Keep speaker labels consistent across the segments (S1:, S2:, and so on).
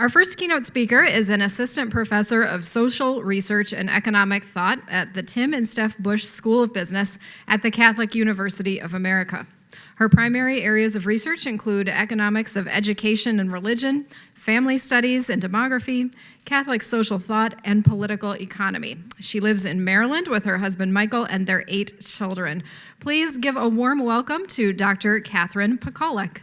S1: Our first keynote speaker is an assistant professor of social research and economic thought at the Tim and Steph Bush School of Business at the Catholic University of America. Her primary areas of research include economics of education and religion, family studies and demography, Catholic social thought, and political economy. She lives in Maryland with her husband Michael and their 8 children. Please give a warm welcome to Dr. Catherine Pakaluk.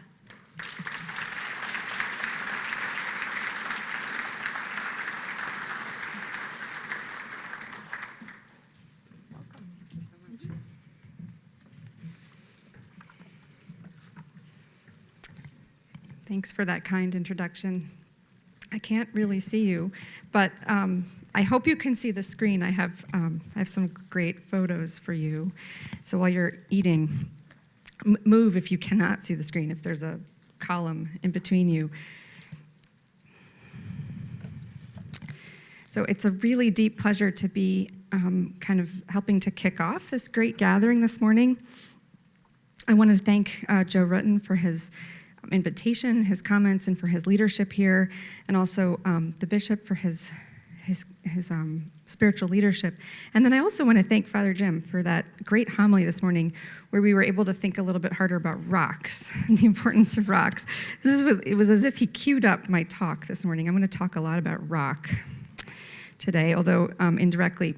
S2: Thanks for that kind introduction. I can't really see you, but I hope you can see the screen. I have some great photos for you. So while you're eating, move if you cannot see the screen, if there's a column in between you. So it's a really deep pleasure to be kind of helping to kick off this great gathering this morning. I want to thank Joe Rutten for his invitation, his comments, and for his leadership here, and also the bishop for his spiritual leadership. And then I also want to thank Father Jim for that great homily this morning where we were able to think a little bit harder about rocks and the importance of rocks. It was as if he queued up my talk this morning. I'm going to talk a lot about rock today, although indirectly.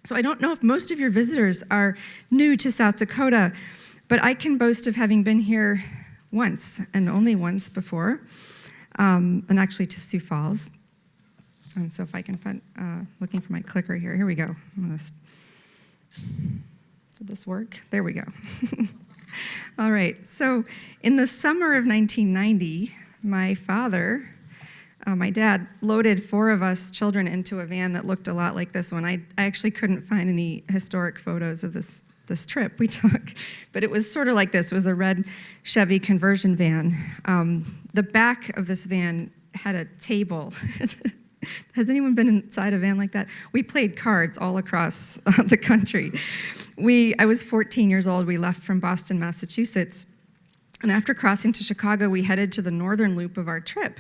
S2: So I don't know if most of your visitors are new to South Dakota, but I can boast of having been here once, and only once before, and actually to Sioux Falls. And so if I can find, looking for my clicker here we go. Did this work? There we go. All right, so in the summer of 1990, my father, my dad, loaded 4 of us children into a van that looked a lot like this one. I actually couldn't find any historic photos of this trip we took, but it was sort of like this. It was a red Chevy conversion van. The back of this van had a table. Has anyone been inside a van like that? We played cards all across the country. I was 14 years old. We left from Boston, Massachusetts, and after crossing to Chicago, we headed to the northern loop of our trip,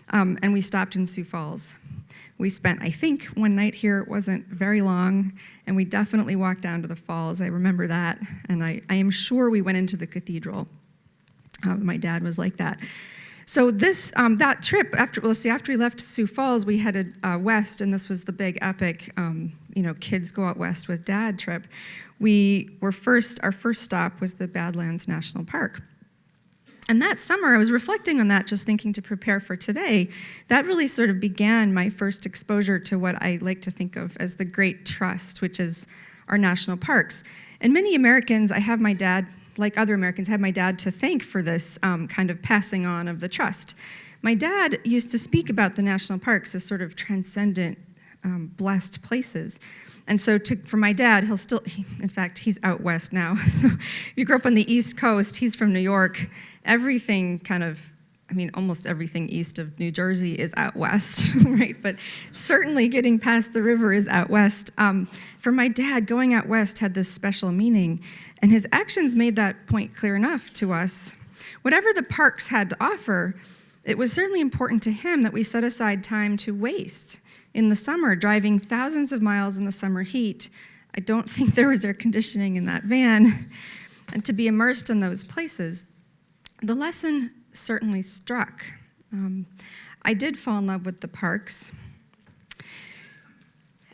S2: and we stopped in Sioux Falls. We spent, I think, one night here. It wasn't very long, and we definitely walked down to the falls. I remember that, and I am sure we went into the cathedral. My dad was like that. So that trip, after we left Sioux Falls, we headed west, and this was the big epic, kids go out west with dad trip. Our first stop was the Badlands National Park. And that summer, I was reflecting on that, just thinking to prepare for today. That really sort of began my first exposure to what I like to think of as the great trust, which is our national parks. And many Americans, I have my dad, like other Americans, have my dad to thank for this kind of passing on of the trust. My dad used to speak about the national parks as sort of transcendent, blessed places. And so for my dad, in fact, he's out west now. So if you grew up on the East Coast, he's from New York. Almost everything east of New Jersey is out west, right? But certainly getting past the river is out west. For my dad, going out west had this special meaning, and his actions made that point clear enough to us. Whatever the parks had to offer, it was certainly important to him that we set aside time to waste. In the summer, driving thousands of miles in the summer heat, I don't think there was air conditioning in that van, and to be immersed in those places. The lesson certainly struck. I did fall in love with the parks.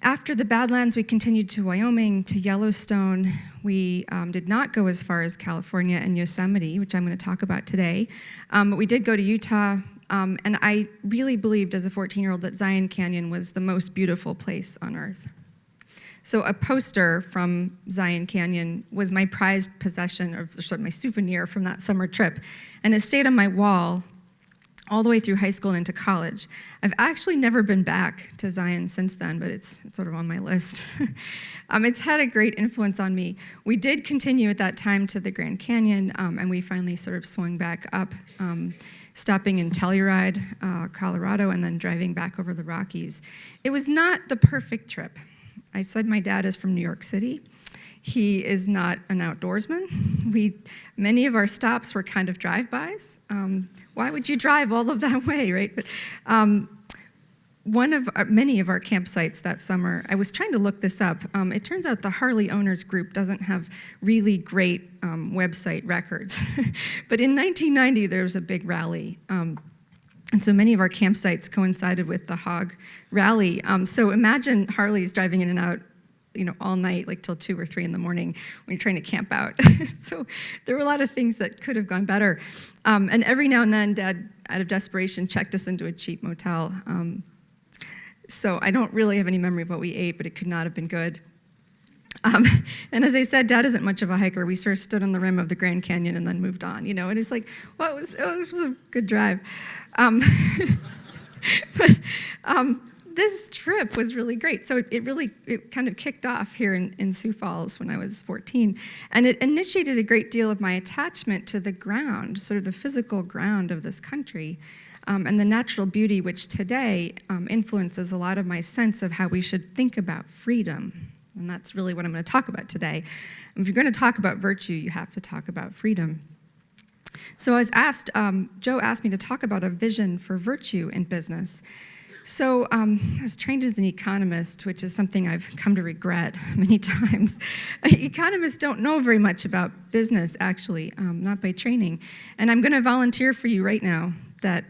S2: After the Badlands, we continued to Wyoming, to Yellowstone. We did not go as far as California and Yosemite, which I'm going to talk about today, but we did go to Utah. And I really believed as a 14-year-old that Zion Canyon was the most beautiful place on earth. So a poster from Zion Canyon was my prized possession, or sort of my souvenir from that summer trip. And it stayed on my wall all the way through high school and into college. I've actually never been back to Zion since then, but it's sort of on my list. It's had a great influence on me. We did continue at that time to the Grand Canyon, and we finally sort of swung back up, stopping in Telluride, Colorado, and then driving back over the Rockies. It was not the perfect trip. I said my dad is from New York City. He is not an outdoorsman. Many of our stops were kind of drive-bys. Why would you drive all of that way, right? But many of our campsites that summer, I was trying to look this up. It turns out the Harley Owners Group doesn't have really great website records. But in 1990, there was a big rally. And so many of our campsites coincided with the hog rally. So imagine Harleys driving in and out, all night, like till 2 or 3 in the morning when you're trying to camp out. So there were a lot of things that could have gone better. And every now and then, Dad, out of desperation, checked us into a cheap motel. So I don't really have any memory of what we ate, but it could not have been good. And as I said, Dad isn't much of a hiker. We sort of stood on the rim of the Grand Canyon and then moved on, and it's like, it was a good drive. This trip was really great. So it kind of kicked off here in Sioux Falls when I was 14. And it initiated a great deal of my attachment to the ground, sort of the physical ground of this country, and the natural beauty, which today influences a lot of my sense of how we should think about freedom. And that's really what I'm going to talk about today. If you're going to talk about virtue, you have to talk about freedom. So I was asked, Joe asked me to talk about a vision for virtue in business. So I was trained as an economist, which is something I've come to regret many times. Economists don't know very much about business, actually, not by training. And I'm going to volunteer for you right now that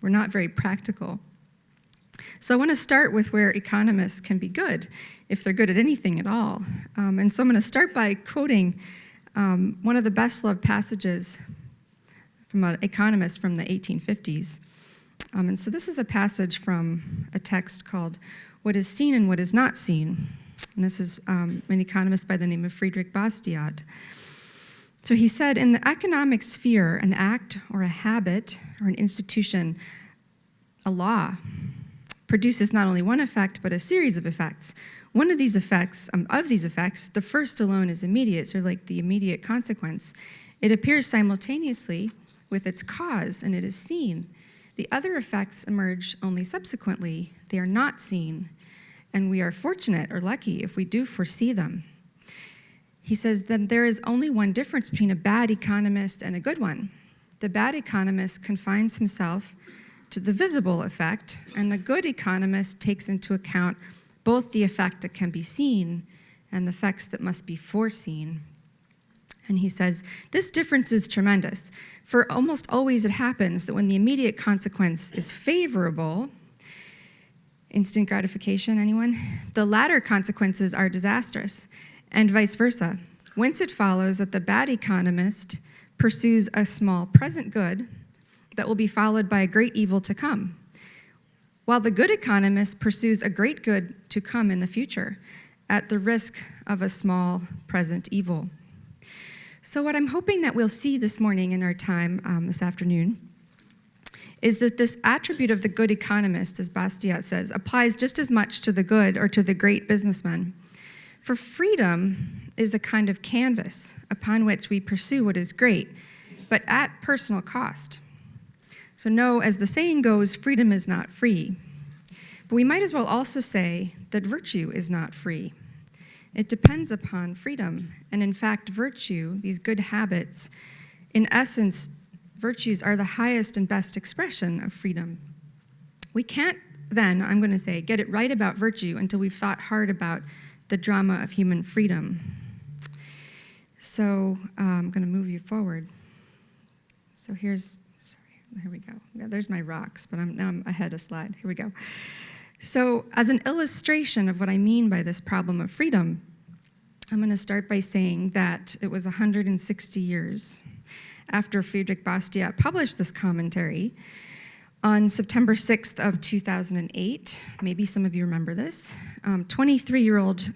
S2: we're not very practical. So I want to start with where economists can be good, if they're good at anything at all. And so I'm going to start by quoting one of the best-loved passages from an economist from the 1850s. And so this is a passage from a text called What is Seen and What is Not Seen. And this is an economist by the name of Friedrich Bastiat. So he said, in the economic sphere, an act or a habit or an institution, a law, produces not only one effect, but a series of effects. One of these effects, the first alone is immediate, so like the immediate consequence. It appears simultaneously with its cause, and it is seen. The other effects emerge only subsequently. They are not seen, and we are fortunate or lucky if we do foresee them. He says that there is only one difference between a bad economist and a good one. The bad economist confines himself to the visible effect, and the good economist takes into account both the effect that can be seen and the effects that must be foreseen. And he says, this difference is tremendous, for almost always it happens that when the immediate consequence is favorable, instant gratification, anyone? The latter consequences are disastrous, and vice versa. Whence it follows that the bad economist pursues a small present good that will be followed by a great evil to come, while the good economist pursues a great good to come in the future at the risk of a small present evil. So what I'm hoping that we'll see this morning in our time this afternoon is that this attribute of the good economist, as Bastiat says, applies just as much to the good or to the great businessman. For freedom is a kind of canvas upon which we pursue what is great, but at personal cost. So no, as the saying goes, freedom is not free. But we might as well also say that virtue is not free. It depends upon freedom. And in fact, virtue, these good habits, in essence, virtues are the highest and best expression of freedom. We can't then, I'm going to say, get it right about virtue until we've thought hard about the drama of human freedom. So I'm going to move you forward. So here we go. Yeah, there's my rocks, but now I'm ahead a slide. Here we go. So as an illustration of what I mean by this problem of freedom, I'm going to start by saying that it was 160 years after Friedrich Bastiat published this commentary on September 6th of 2008. Maybe some of you remember this. 23-year-old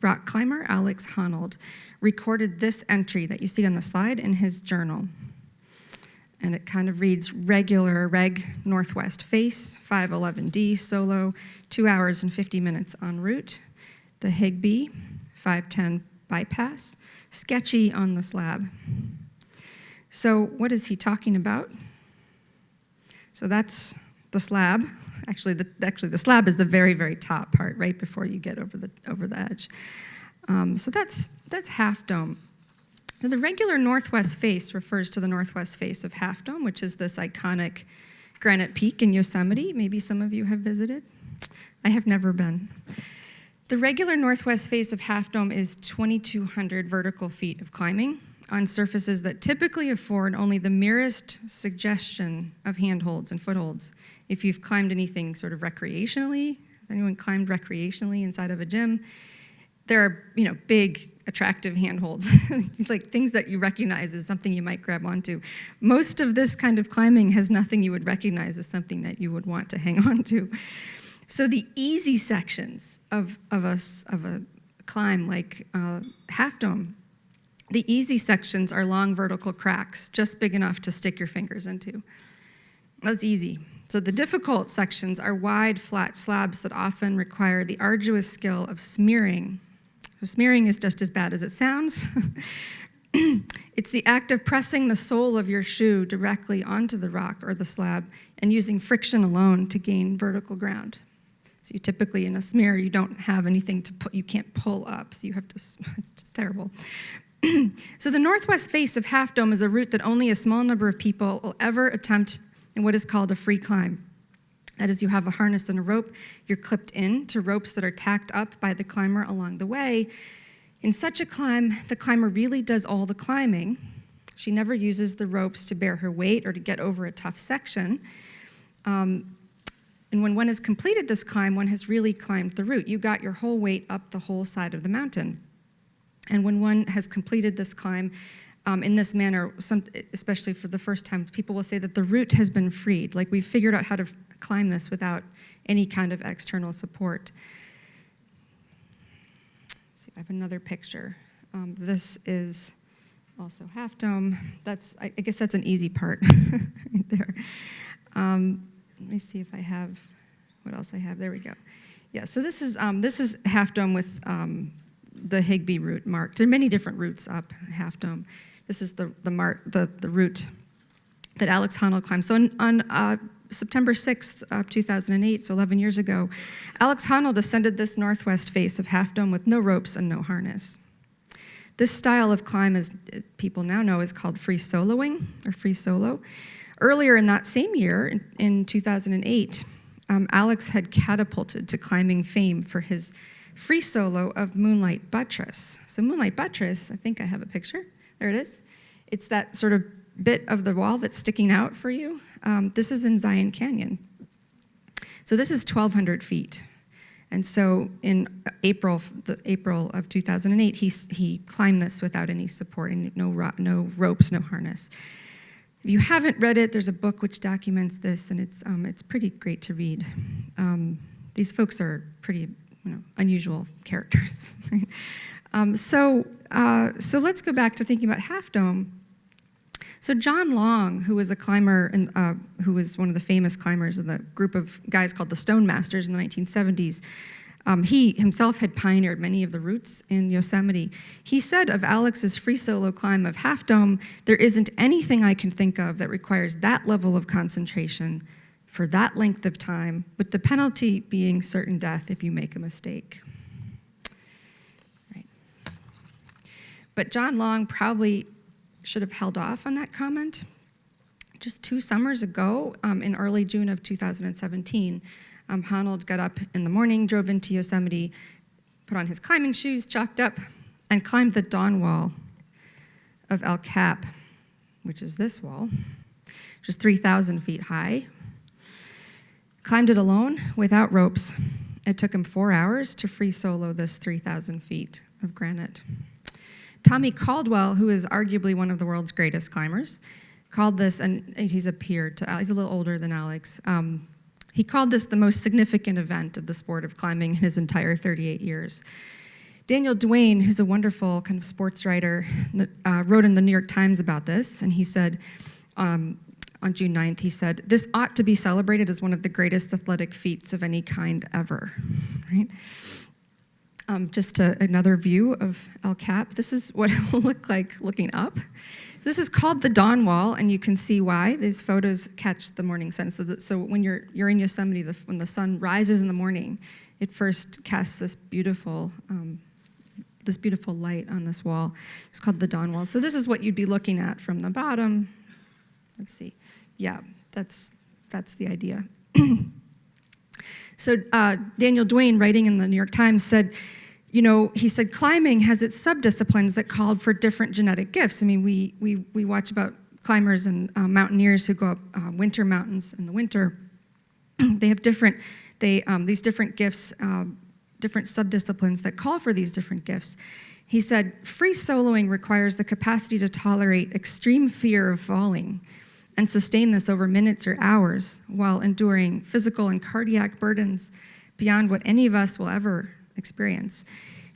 S2: rock climber Alex Honnold recorded this entry that you see on the slide in his journal. And it kind of reads, regular reg northwest face, 511D solo, 2 hours and 50 minutes en route. The Higbee, 510 bypass, sketchy on the slab. So what is he talking about? So that's the slab. Actually, the slab is the very, very top part, right before you get over the edge. So that's Half Dome. Now, the regular northwest face refers to the northwest face of Half Dome, which is this iconic granite peak in Yosemite. Maybe some of you have visited. I have never been. The regular northwest face of Half Dome is 2,200 vertical feet of climbing on surfaces that typically afford only the merest suggestion of handholds and footholds. If you've climbed anything sort of recreationally, if anyone climbed recreationally inside of a gym, there are, big, attractive handholds, like things that you recognize as something you might grab onto. Most of this kind of climbing has nothing you would recognize as something that you would want to hang on to. So the easy sections of a climb like Half Dome, the easy sections are long vertical cracks, just big enough to stick your fingers into. That's easy. So the difficult sections are wide, flat slabs that often require the arduous skill of smearing. So smearing is just as bad as it sounds. It's the act of pressing the sole of your shoe directly onto the rock or the slab and using friction alone to gain vertical ground. So you typically, in a smear, you don't have anything to put, you can't pull up, so you have to, it's just terrible. So the northwest face of Half Dome is a route that only a small number of people will ever attempt in what is called a free climb. That is, you have a harness and a rope. You're clipped in to ropes that are tacked up by the climber along the way. In such a climb, the climber really does all the climbing. She never uses the ropes to bear her weight or to get over a tough section. And when one has completed this climb, one has really climbed the route. You got your whole weight up the whole side of the mountain. And when one has completed this climb in this manner, especially for the first time, people will say that the route has been freed. Like we've figured out how to climb this without any kind of external support. Let's see, I have another picture. This is also Half Dome. I guess that's an easy part right there. Let me see if I have, what else I have. There we go. Yeah, so this is Half Dome with the Higbee route marked. There are many different routes up Half Dome. This is the route that Alex Honnold climbed. So on September 6th of 2008, so 11 years ago, Alex Honnold ascended this northwest face of Half Dome with no ropes and no harness. This style of climb, as people now know, is called free soloing or free solo. Earlier in that same year, in 2008, Alex had catapulted to climbing fame for his free solo of Moonlight Buttress. So Moonlight Buttress, I think I have a picture. There it is. It's that sort of bit of the wall that's sticking out for you. This is in Zion Canyon. So this is 1,200 feet. And so in April of 2008, he climbed this without any support, and no ropes, no harness. If you haven't read it, there's a book which documents this, and it's pretty great to read. These folks are pretty unusual characters. Right? So let's go back to thinking about Half Dome. So John Long, who was a climber, and who was one of the famous climbers of the group of guys called the Stone Masters in the 1970s, he himself had pioneered many of the routes in Yosemite. He said of Alex's free solo climb of Half Dome, "There isn't anything I can think of that requires that level of concentration for that length of time, with the penalty being certain death if you make a mistake." Right. But John Long probably should have held off on that comment. Just 2 summers ago, in early June of 2017, Honnold got up in the morning, drove into Yosemite, put on his climbing shoes, chalked up, and climbed the dawn wall of El Cap, which is this wall, which is 3,000 feet high. Climbed it alone, without ropes. It took him 4 hours to free solo this 3,000 feet of granite. Tommy Caldwell, who is arguably one of the world's greatest climbers, called this, and he's a peer to Alex, he's a little older than Alex. He called this the most significant event of the sport of climbing in his entire 38 years. Daniel Duane, who's a wonderful kind of sports writer, wrote in the New York Times about this, and he said, on June 9th, he said, "This ought to be celebrated as one of the greatest athletic feats of any kind ever," right? Just another view of El Cap. This is what it will look like looking up. This is called the Dawn Wall, and you can see why. These photos catch the morning sun. So when you're in Yosemite, when the sun rises in the morning, it first casts this beautiful this beautiful light on this wall. It's called the dawn wall. So this is what you'd be looking at from the bottom. Let's see. Yeah, that's the idea. So Daniel Duane, writing in the New York Times, said, he said climbing has its subdisciplines that called for different genetic gifts. I mean, we watch about climbers and mountaineers who go up winter mountains in the winter. They have these different gifts, different subdisciplines that call for these different gifts. He said, free soloing requires the capacity to tolerate extreme fear of falling and sustain this over minutes or hours while enduring physical and cardiac burdens beyond what any of us will ever experience.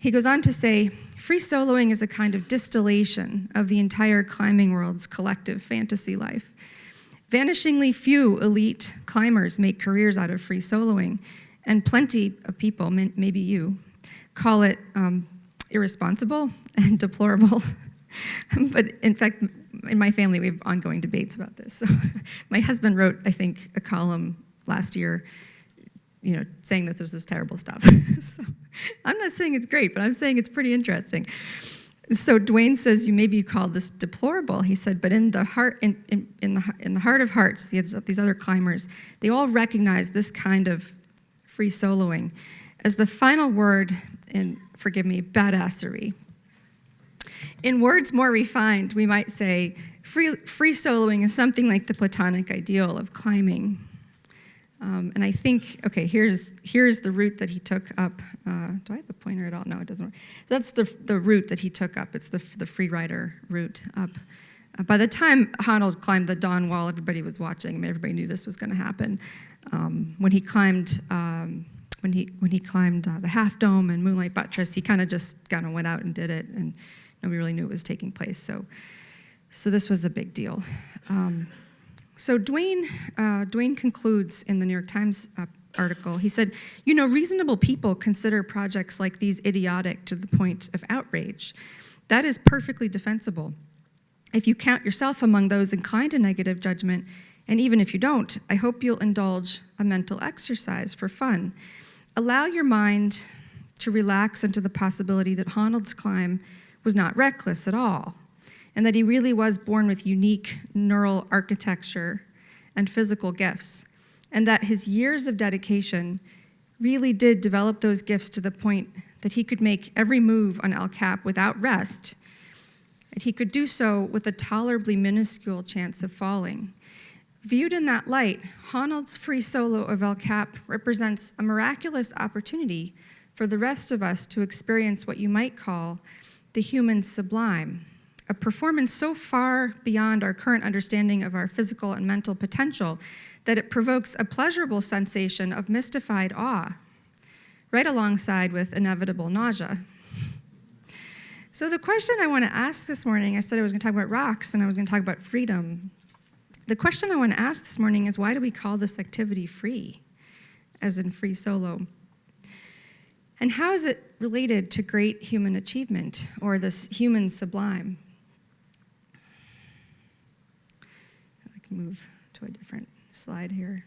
S2: He goes on to say, free soloing is a kind of distillation of the entire climbing world's collective fantasy life. Vanishingly few elite climbers make careers out of free soloing, and plenty of people, maybe you, call it irresponsible and deplorable. But in fact, in my family, we have ongoing debates about this. So my husband wrote, I think, a column last year, saying that this was terrible stuff. So I'm not saying it's great, but I'm saying it's pretty interesting. So Duane says, maybe you call this deplorable. He said, but in the heart, in the heart of hearts, these other climbers, they all recognize this kind of free soloing as the final word in, forgive me, badassery. In words more refined, we might say free soloing is something like the Platonic ideal of climbing. And I think, okay, here's the route that he took up. Do I have a pointer at all? No, it doesn't work. That's the route that he took up. It's the free rider route up. By the time Honnold climbed the dawn wall, everybody was watching. I mean, everybody knew this was going to happen. When he climbed the Half Dome and Moonlight Buttress, he kind of went out and did it, and nobody really knew it was taking place. So this was a big deal. So Duane concludes in the New York Times article. He said, reasonable people consider projects like these idiotic to the point of outrage. That is perfectly defensible. If you count yourself among those inclined to negative judgment, and even if you don't, I hope you'll indulge a mental exercise for fun. Allow your mind to relax into the possibility that Honnold's climb was not reckless at all, and that he really was born with unique neural architecture and physical gifts, and that his years of dedication really did develop those gifts to the point that he could make every move on El Cap without rest, and he could do so with a tolerably minuscule chance of falling. Viewed in that light, Honnold's free solo of El Cap represents a miraculous opportunity for the rest of us to experience what you might call the human sublime, a performance so far beyond our current understanding of our physical and mental potential that it provokes a pleasurable sensation of mystified awe, right alongside with inevitable nausea. So the question I want to ask this morning, I said I was going to talk about rocks and I was going to talk about freedom. The question I want to ask this morning is, why do we call this activity free, as in free solo? And how is it related to great human achievement, or this human sublime? I can move to a different slide here.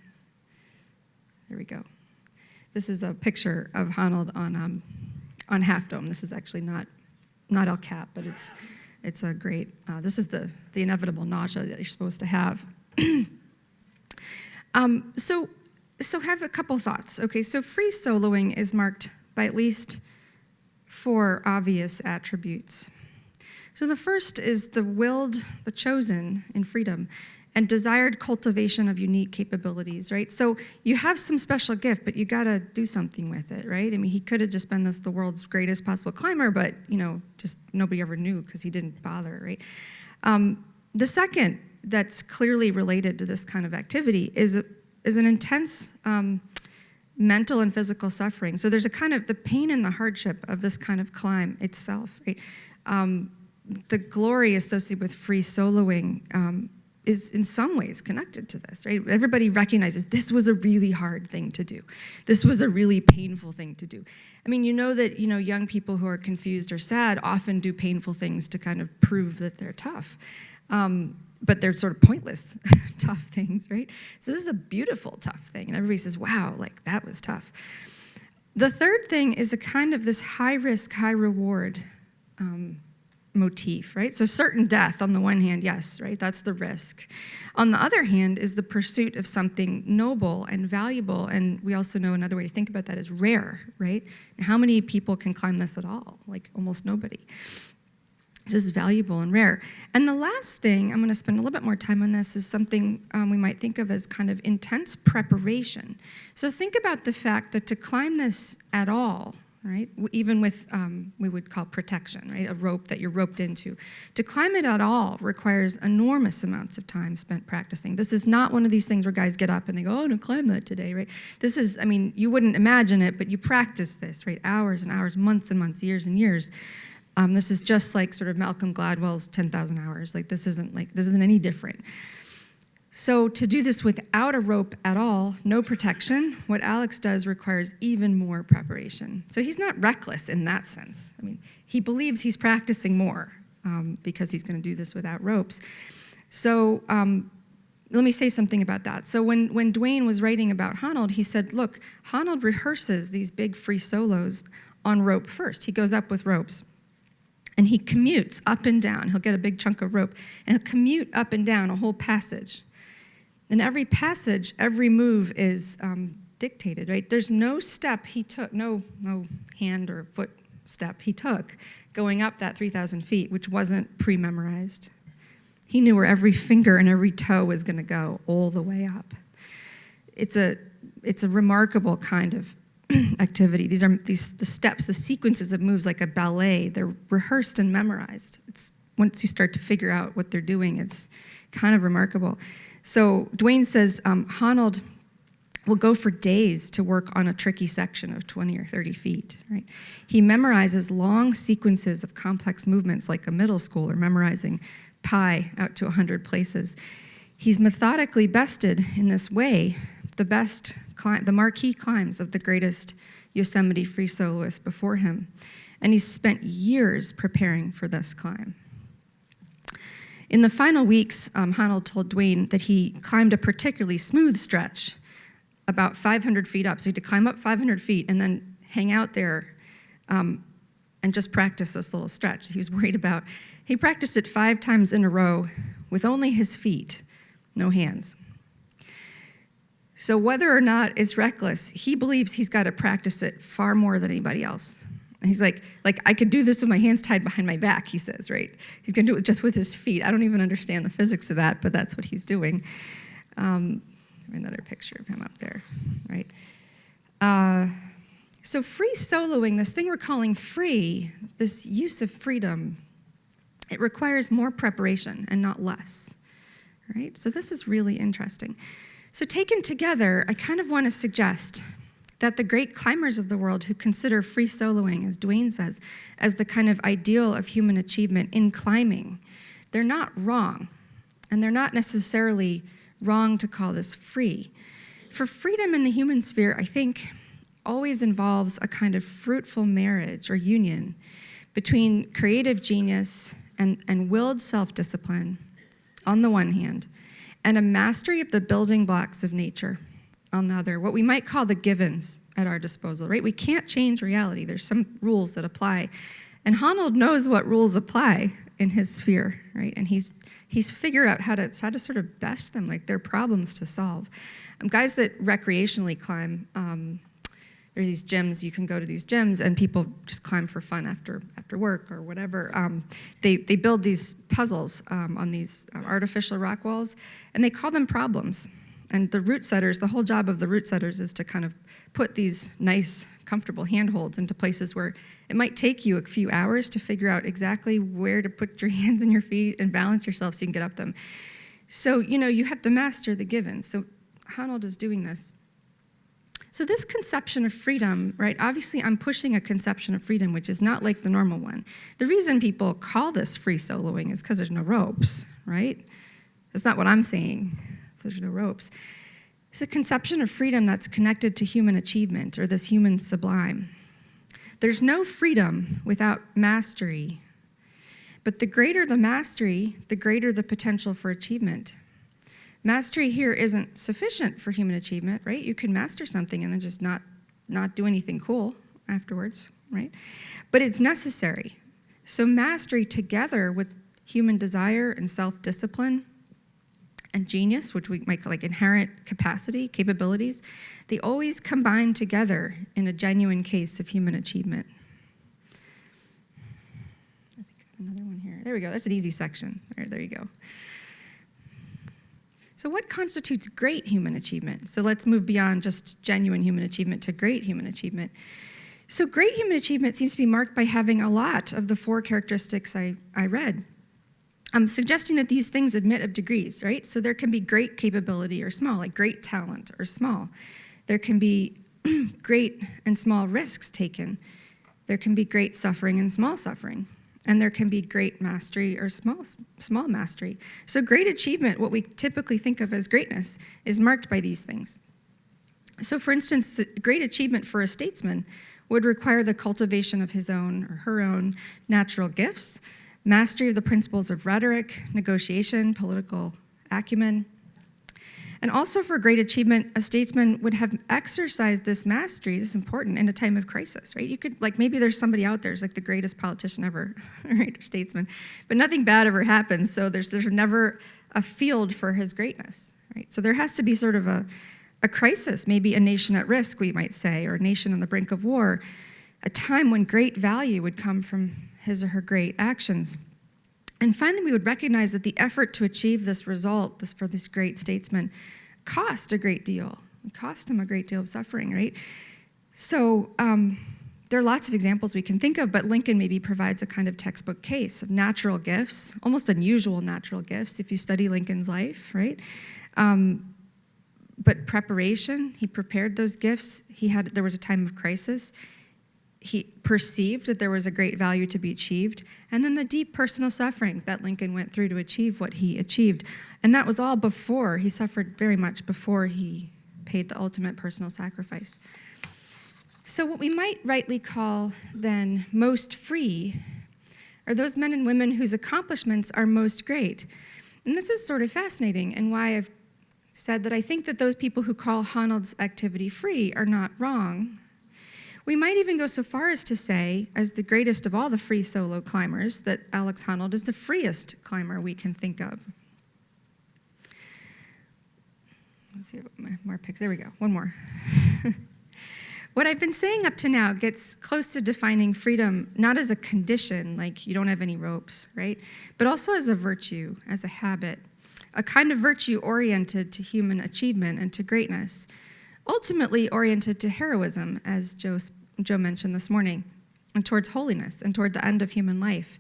S2: There we go. This is a picture of Honnold on Half Dome. This is actually not El Cap, but it's a great, this is the inevitable nausea that you're supposed to have. So have a couple thoughts. Okay, so free soloing is marked by at least 4 obvious attributes. So the first is the willed, the chosen in freedom, and desired cultivation of unique capabilities, right? So you have some special gift, but you gotta do something with it, right? I mean, he could have just been the world's greatest possible climber, but just nobody ever knew because he didn't bother, right? The second that's clearly related to this kind of activity is an intense mental and physical suffering. So there's a kind of the pain and the hardship of this kind of climb itself, right? The glory associated with free soloing is in some ways connected to this, right? Everybody recognizes this was a really hard thing to do. This was a really painful thing to do. I mean, that, young people who are confused or sad often do painful things to kind of prove that they're tough. But they're sort of pointless tough things, right? So this is a beautiful tough thing. And everybody says, wow, like that was tough. The third thing is a kind of this high risk, high reward motif, right? So certain death on the one hand, yes, right? That's the risk. On the other hand is the pursuit of something noble and valuable, and we also know another way to think about that is rare, right? And how many people can climb this at all? Like almost nobody. This is valuable and rare. And the last thing, I'm going to spend a little bit more time on this, is something we might think of as kind of intense preparation. So think about the fact that to climb this at all, right, even with, we would call protection, right, a rope that you're roped into. To climb it at all requires enormous amounts of time spent practicing. This is not one of these things where guys get up and they go, oh, I'm going to climb that today, right? This is, I mean, you wouldn't imagine it, but you practice this, right, hours and hours, months and months, years and years. This is just like sort of Malcolm Gladwell's 10,000 hours. Like this isn't any different. So to do this without a rope at all, no protection, what Alex does requires even more preparation. So he's not reckless in that sense. I mean, he believes he's practicing more because he's going to do this without ropes. So let me say something about that. So when Dwayne was writing about Honnold, he said, look, Honnold rehearses these big free solos on rope first. He goes up with ropes. And he commutes up and down. He'll get a big chunk of rope, and he'll commute up and down a whole passage. And every passage, every move is dictated, right? There's no step he took, no hand or foot step he took going up that 3,000 feet, which wasn't pre-memorized. He knew where every finger and every toe was going to go all the way up. It's a remarkable kind of activity. These are the steps, the sequences of moves like a ballet. They're rehearsed and memorized. It's once you start to figure out what they're doing, it's kind of remarkable. So Dwayne says Honnold will go for days to work on a tricky section of 20 or 30 feet. Right? He memorizes long sequences of complex movements like a middle schooler memorizing pi out to 100 places. He's methodically bested in this way the marquee climbs of the greatest Yosemite free soloists before him. And he's spent years preparing for this climb. In the final weeks, Honnold told Dwayne that he climbed a particularly smooth stretch, about 500 feet up. So he had to climb up 500 feet and then hang out there and just practice this little stretch he was worried about. He practiced it 5 times in a row with only his feet, no hands. So whether or not it's reckless, he believes he's got to practice it far more than anybody else. And he's like, I could do this with my hands tied behind my back, he says, right? He's going to do it just with his feet. I don't even understand the physics of that, but that's what he's doing. Another picture of him up there, right? So free soloing, this thing we're calling free, this use of freedom, it requires more preparation and not less, right? So this is really interesting. So taken together, I kind of want to suggest that the great climbers of the world who consider free soloing, as Dwayne says, as the kind of ideal of human achievement in climbing, they're not wrong. And they're not necessarily wrong to call this free. For freedom in the human sphere, I think, always involves a kind of fruitful marriage or union between creative genius and willed self-discipline on the one hand, and a mastery of the building blocks of nature on the other, what we might call the givens at our disposal, right? We can't change reality. There's some rules that apply. And Honnold knows what rules apply in his sphere, right? And he's figured out how to sort of best them, like they're problems to solve. Guys that recreationally climb, there's these gyms, you can go to these gyms, and people just climb for fun after work or whatever. They build these puzzles on these artificial rock walls, and they call them problems. And the route setters, the whole job of the route setters is to kind of put these nice, comfortable handholds into places where it might take you a few hours to figure out exactly where to put your hands and your feet and balance yourself so you can get up them. So, you have to master the given. So Honnold is doing this. So this conception of freedom, right, obviously I'm pushing a conception of freedom which is not like the normal one. The reason people call this free soloing is because there's no ropes, right? That's not what I'm saying. There's no ropes. It's a conception of freedom that's connected to human achievement or this human sublime. There's no freedom without mastery. But the greater the mastery, the greater the potential for achievement. Mastery here isn't sufficient for human achievement, right? You can master something and then just not not do anything cool afterwards, right? But it's necessary. So mastery together with human desire and self-discipline and genius, which we might call like inherent capacity, capabilities, they always combine together in a genuine case of human achievement. I think I have another one here. There we go. That's an easy section. There you go. So what constitutes great human achievement? So let's move beyond just genuine human achievement to great human achievement. So great human achievement seems to be marked by having a lot of the 4 characteristics I read. I'm suggesting that these things admit of degrees, right? So there can be great capability or small, like great talent or small. There can be great and small risks taken. There can be great suffering and small suffering. And there can be great mastery or small mastery. So great achievement, what we typically think of as greatness, is marked by these things. So for instance, the great achievement for a statesman would require the cultivation of his own or her own natural gifts, mastery of the principles of rhetoric, negotiation, political acumen. And also for great achievement, a statesman would have exercised this mastery, this is important, in a time of crisis, right? You could, like, maybe there's somebody out there who's like the greatest politician ever, right, or statesman, but nothing bad ever happens, so there's never a field for his greatness, right? So there has to be sort of a crisis, maybe a nation at risk, we might say, or a nation on the brink of war, a time when great value would come from his or her great actions. And finally, we would recognize that the effort to achieve this result, for this great statesman, cost a great deal. It cost him a great deal of suffering, right? So there are lots of examples we can think of, but Lincoln maybe provides a kind of textbook case of natural gifts, almost unusual natural gifts if you study Lincoln's life, right? But preparation, he prepared those gifts. There was a time of crisis. He perceived that there was a great value to be achieved, and then the deep personal suffering that Lincoln went through to achieve what he achieved. And that was all before, he suffered very much before he paid the ultimate personal sacrifice. So what we might rightly call then most free are those men and women whose accomplishments are most great. And this is sort of fascinating, and why I've said that I think that those people who call Honnold's activity free are not wrong. We might even go so far as to say, as the greatest of all the free solo climbers, that Alex Honnold is the freest climber we can think of. Let's see, more picks. There we go, one more. What I've been saying up to now gets close to defining freedom, not as a condition, like you don't have any ropes, right? But also as a virtue, as a habit, a kind of virtue oriented to human achievement and to greatness, ultimately oriented to heroism, as Joe mentioned this morning, and towards holiness and toward the end of human life.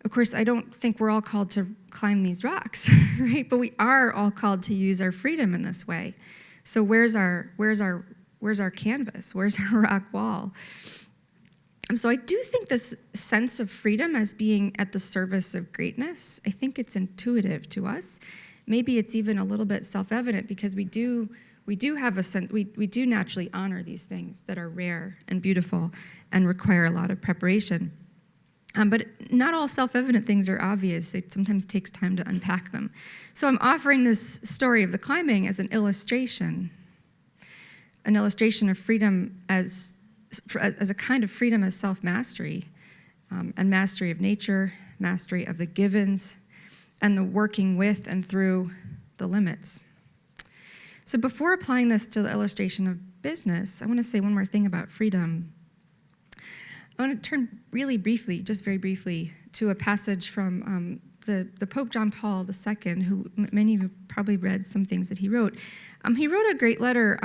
S2: Of course, I don't think we're all called to climb these rocks, right? But we are all called to use our freedom in this way. So where's our canvas? Where's our rock wall? So I do think this sense of freedom as being at the service of greatness, I think it's intuitive to us. Maybe it's even a little bit self-evident because we do have a sense, we do naturally honor these things that are rare and beautiful and require a lot of preparation. But not all self-evident things are obvious. It sometimes takes time to unpack them. So I'm offering this story of the climbing as an illustration of freedom as a kind of freedom as self-mastery, and mastery of nature, mastery of the givens, and the working with and through the limits. So before applying this to the illustration of business, I want to say one more thing about freedom. I want to turn really briefly, just very briefly, to a passage from the Pope John Paul II, who many of you probably read some things that he wrote. He wrote a great letter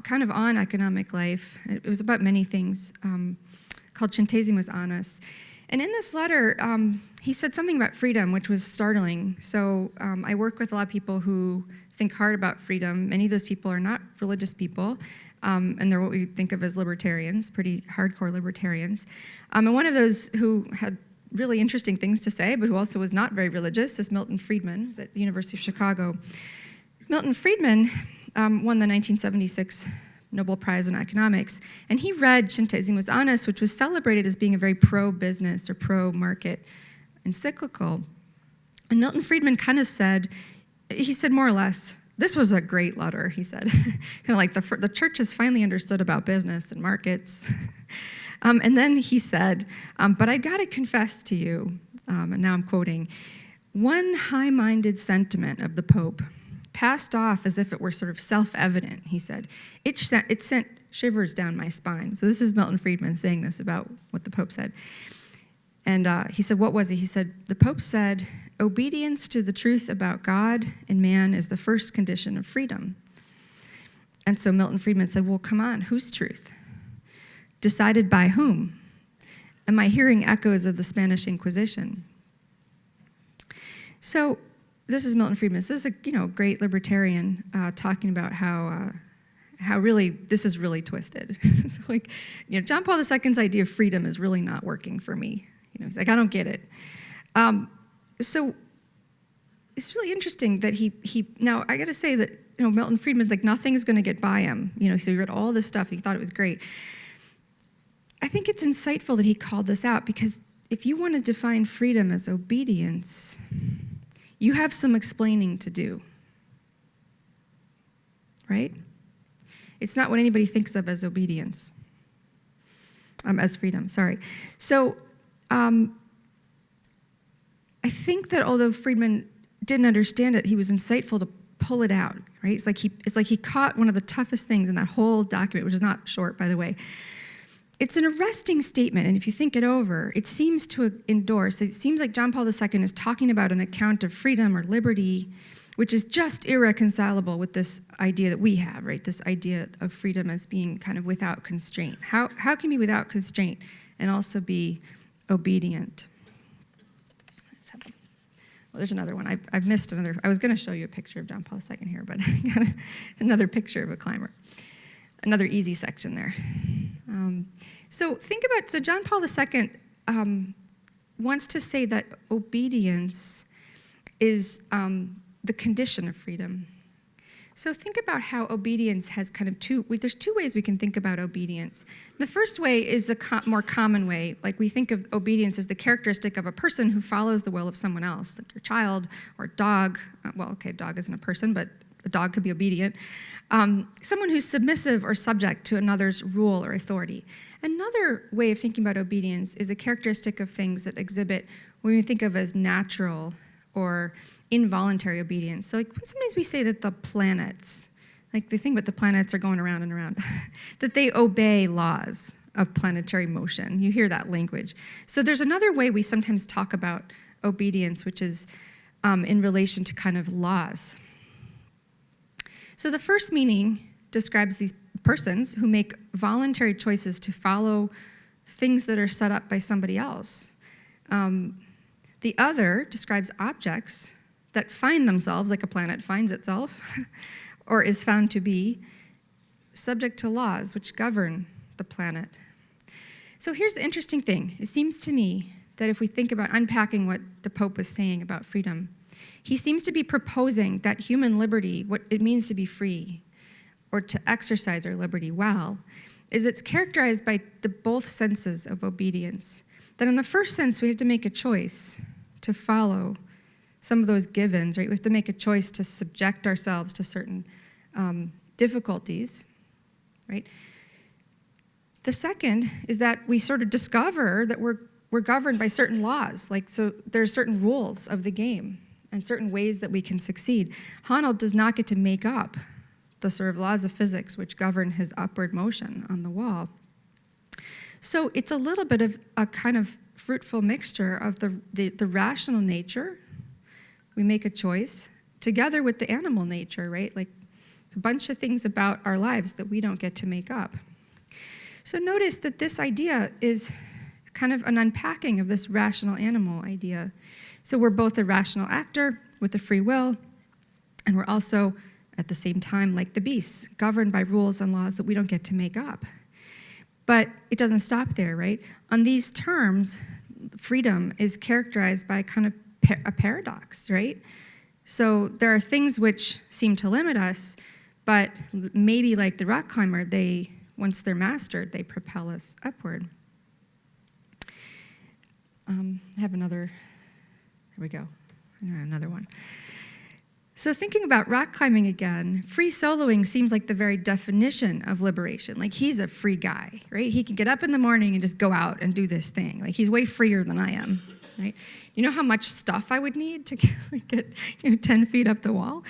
S2: kind of on economic life. It was about many things, called Centesimus Annus. And in this letter, he said something about freedom, which was startling. So I work with a lot of people who think hard about freedom. Many of those people are not religious people, and they're what we think of as libertarians, pretty hardcore libertarians. And one of those who had really interesting things to say, but who also was not very religious, is Milton Friedman, who's at the University of Chicago. Milton Friedman won the 1976 Nobel Prize in Economics, and he read Centesimus Annus, which was celebrated as being a very pro-business or pro-market encyclical. And Milton Friedman kind of said, he said more or less, This was a great letter, he said. Kind of like the church has finally understood about business and markets. And then he said, but I got to confess to you, and now I'm quoting, one high-minded sentiment of the Pope passed off as if it were sort of self-evident, he said. It sent shivers down my spine. So this is Milton Friedman saying this about what the Pope said. And he said, what was it? He said, the Pope said, obedience to the truth about God and man is the first condition of freedom. And so Milton Friedman said, well, come on, whose truth? Decided by whom? Am I hearing echoes of the Spanish Inquisition? So this is Milton Friedman. This is a great libertarian talking about how really this is really twisted. So John Paul II's idea of freedom is really not working for me. He's like, I don't get it. So it's really interesting that he now I got to say that Milton Friedman's like nothing's going to get by him. So he read all this stuff. He thought it was great. I think it's insightful that he called this out because if you want to define freedom as obedience, you have some explaining to do, right? It's not what anybody thinks of as obedience, as freedom, sorry. So I think that although Friedman didn't understand it, he was insightful to pull it out, right? It's like he caught one of the toughest things in that whole document, which is not short, by the way. It's an arresting statement, and if you think it over, it seems to endorse, it seems like John Paul II is talking about an account of freedom or liberty, which is just irreconcilable with this idea that we have, right? This idea of freedom as being kind of without constraint. How can you be without constraint and also be obedient? Well, there's another one. I've missed another. I was going to show you a picture of John Paul II here, but I got another picture of a climber. Another easy section there. So John Paul II wants to say that obedience is the condition of freedom. So think about how obedience has kind of there's two ways we can think about obedience. The first way is the more common way. Like we think of obedience as the characteristic of a person who follows the will of someone else, like your child or dog. Dog isn't a person, but a dog could be obedient. Someone who's submissive or subject to another's rule or authority. Another way of thinking about obedience is a characteristic of things that exhibit what we think of as natural or involuntary obedience. So sometimes we say that the planets, like the thing about the planets are going around and around, that they obey laws of planetary motion. You hear that language. So there's another way we sometimes talk about obedience, which is in relation to kind of laws. So the first meaning describes these persons who make voluntary choices to follow things that are set up by somebody else. The other describes objects that find themselves, like a planet finds itself, or is found to be, subject to laws which govern the planet. So here's the interesting thing. It seems to me that if we think about unpacking what the Pope was saying about freedom, he seems to be proposing that human liberty, what it means to be free, or to exercise our liberty well, is it's characterized by the both senses of obedience. That in the first sense, we have to make a choice to follow some of those givens, right? We have to make a choice to subject ourselves to certain difficulties, right? The second is that we sort of discover that we're governed by certain laws. So there's certain rules of the game and certain ways that we can succeed. Honnold does not get to make up the sort of laws of physics which govern his upward motion on the wall. So it's a little bit of a kind of fruitful mixture of the rational nature. We make a choice together with the animal nature, right? Like it's a bunch of things about our lives that we don't get to make up. So notice that this idea is kind of an unpacking of this rational animal idea. So we're both a rational actor with a free will, and we're also, at the same time, like the beasts, governed by rules and laws that we don't get to make up. But it doesn't stop there, right? On these terms, freedom is characterized by kind of a paradox, right? So there are things which seem to limit us, but maybe like the rock climber, once they're mastered, they propel us upward. I have another, here we go, another one. So thinking about rock climbing again, free soloing seems like the very definition of liberation. Like he's a free guy, right? He can get up in the morning and just go out and do this thing. Like he's way freer than I am, right? You know how much stuff I would need to get 10 feet up the wall?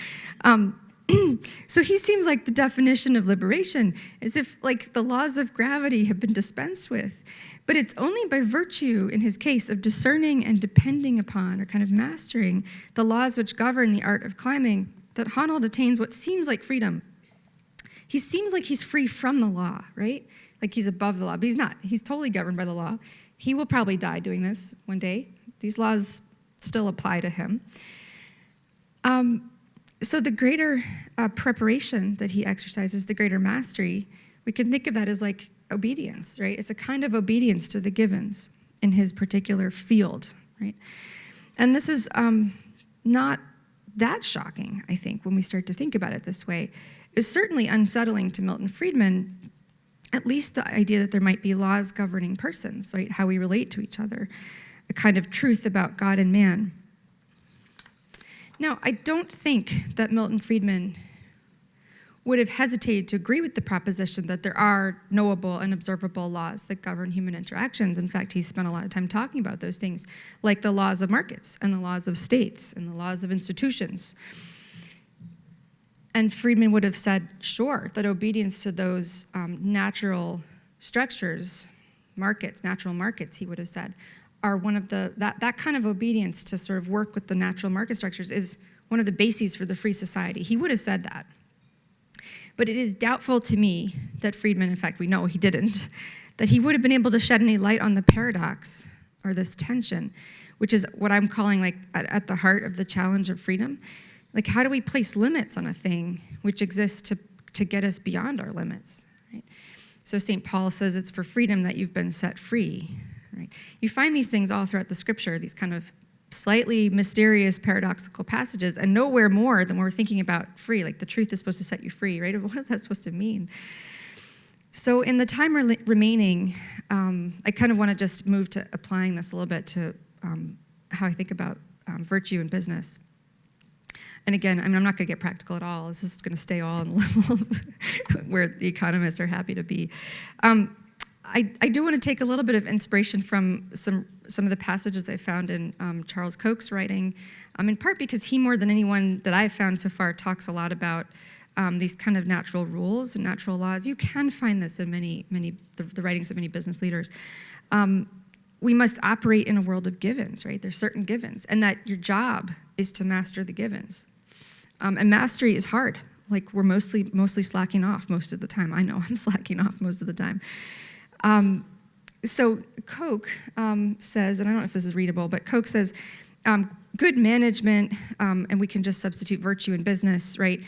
S2: So he seems like the definition of liberation, as if like the laws of gravity have been dispensed with. But it's only by virtue, in his case, of discerning and depending upon, or kind of mastering, the laws which govern the art of climbing, that Honnold attains what seems like freedom. He seems like he's free from the law, right? Like he's above the law, but he's not. He's totally governed by the law. He will probably die doing this one day. These laws still apply to him. So the greater preparation that he exercises, the greater mastery, we can think of that as like obedience, right? It's a kind of obedience to the givens in his particular field, right? And this is not that shocking, I think, when we start to think about it this way. It's certainly unsettling to Milton Friedman, at least the idea that there might be laws governing persons, right? How we relate to each other, a kind of truth about God and man. Now, I don't think that Milton Friedman would have hesitated to agree with the proposition that there are knowable and observable laws that govern human interactions. In fact, he spent a lot of time talking about those things, like the laws of markets and the laws of states and the laws of institutions. And Friedman would have said, sure, that obedience to those natural structures, markets, natural markets, he would have said, are one of that kind of obedience to sort of work with the natural market structures is one of the bases for the free society. He would have said that. But it is doubtful to me that Friedman, in fact, we know he didn't, that he would have been able to shed any light on the paradox or this tension, which is what I'm calling like at the heart of the challenge of freedom. Like, how do we place limits on a thing which exists to get us beyond our limits, right? So St. Paul says it's for freedom that you've been set free, right? You find these things all throughout the scripture, these kind of slightly mysterious, paradoxical passages, and nowhere more than we're thinking about free, like the truth is supposed to set you free, right? What is that supposed to mean? So in the time remaining, I kind of want to just move to applying this a little bit to how I think about virtue in business. And again, I'm not going to get practical at all. This is going to stay all on the level where the economists are happy to be. I do want to take a little bit of inspiration from some of the passages I found in Charles Koch's writing, in part because he, more than anyone that I've found so far, talks a lot about these kind of natural rules and natural laws. You can find this in the writings of many business leaders. We must operate in a world of givens, right? There's certain givens, and that your job is to master the givens. And mastery is hard. Like, we're mostly slacking off most of the time. I know I'm slacking off most of the time. So Koch says, and I don't know if this is readable, but Koch says, good management, and we can just substitute virtue in business, right,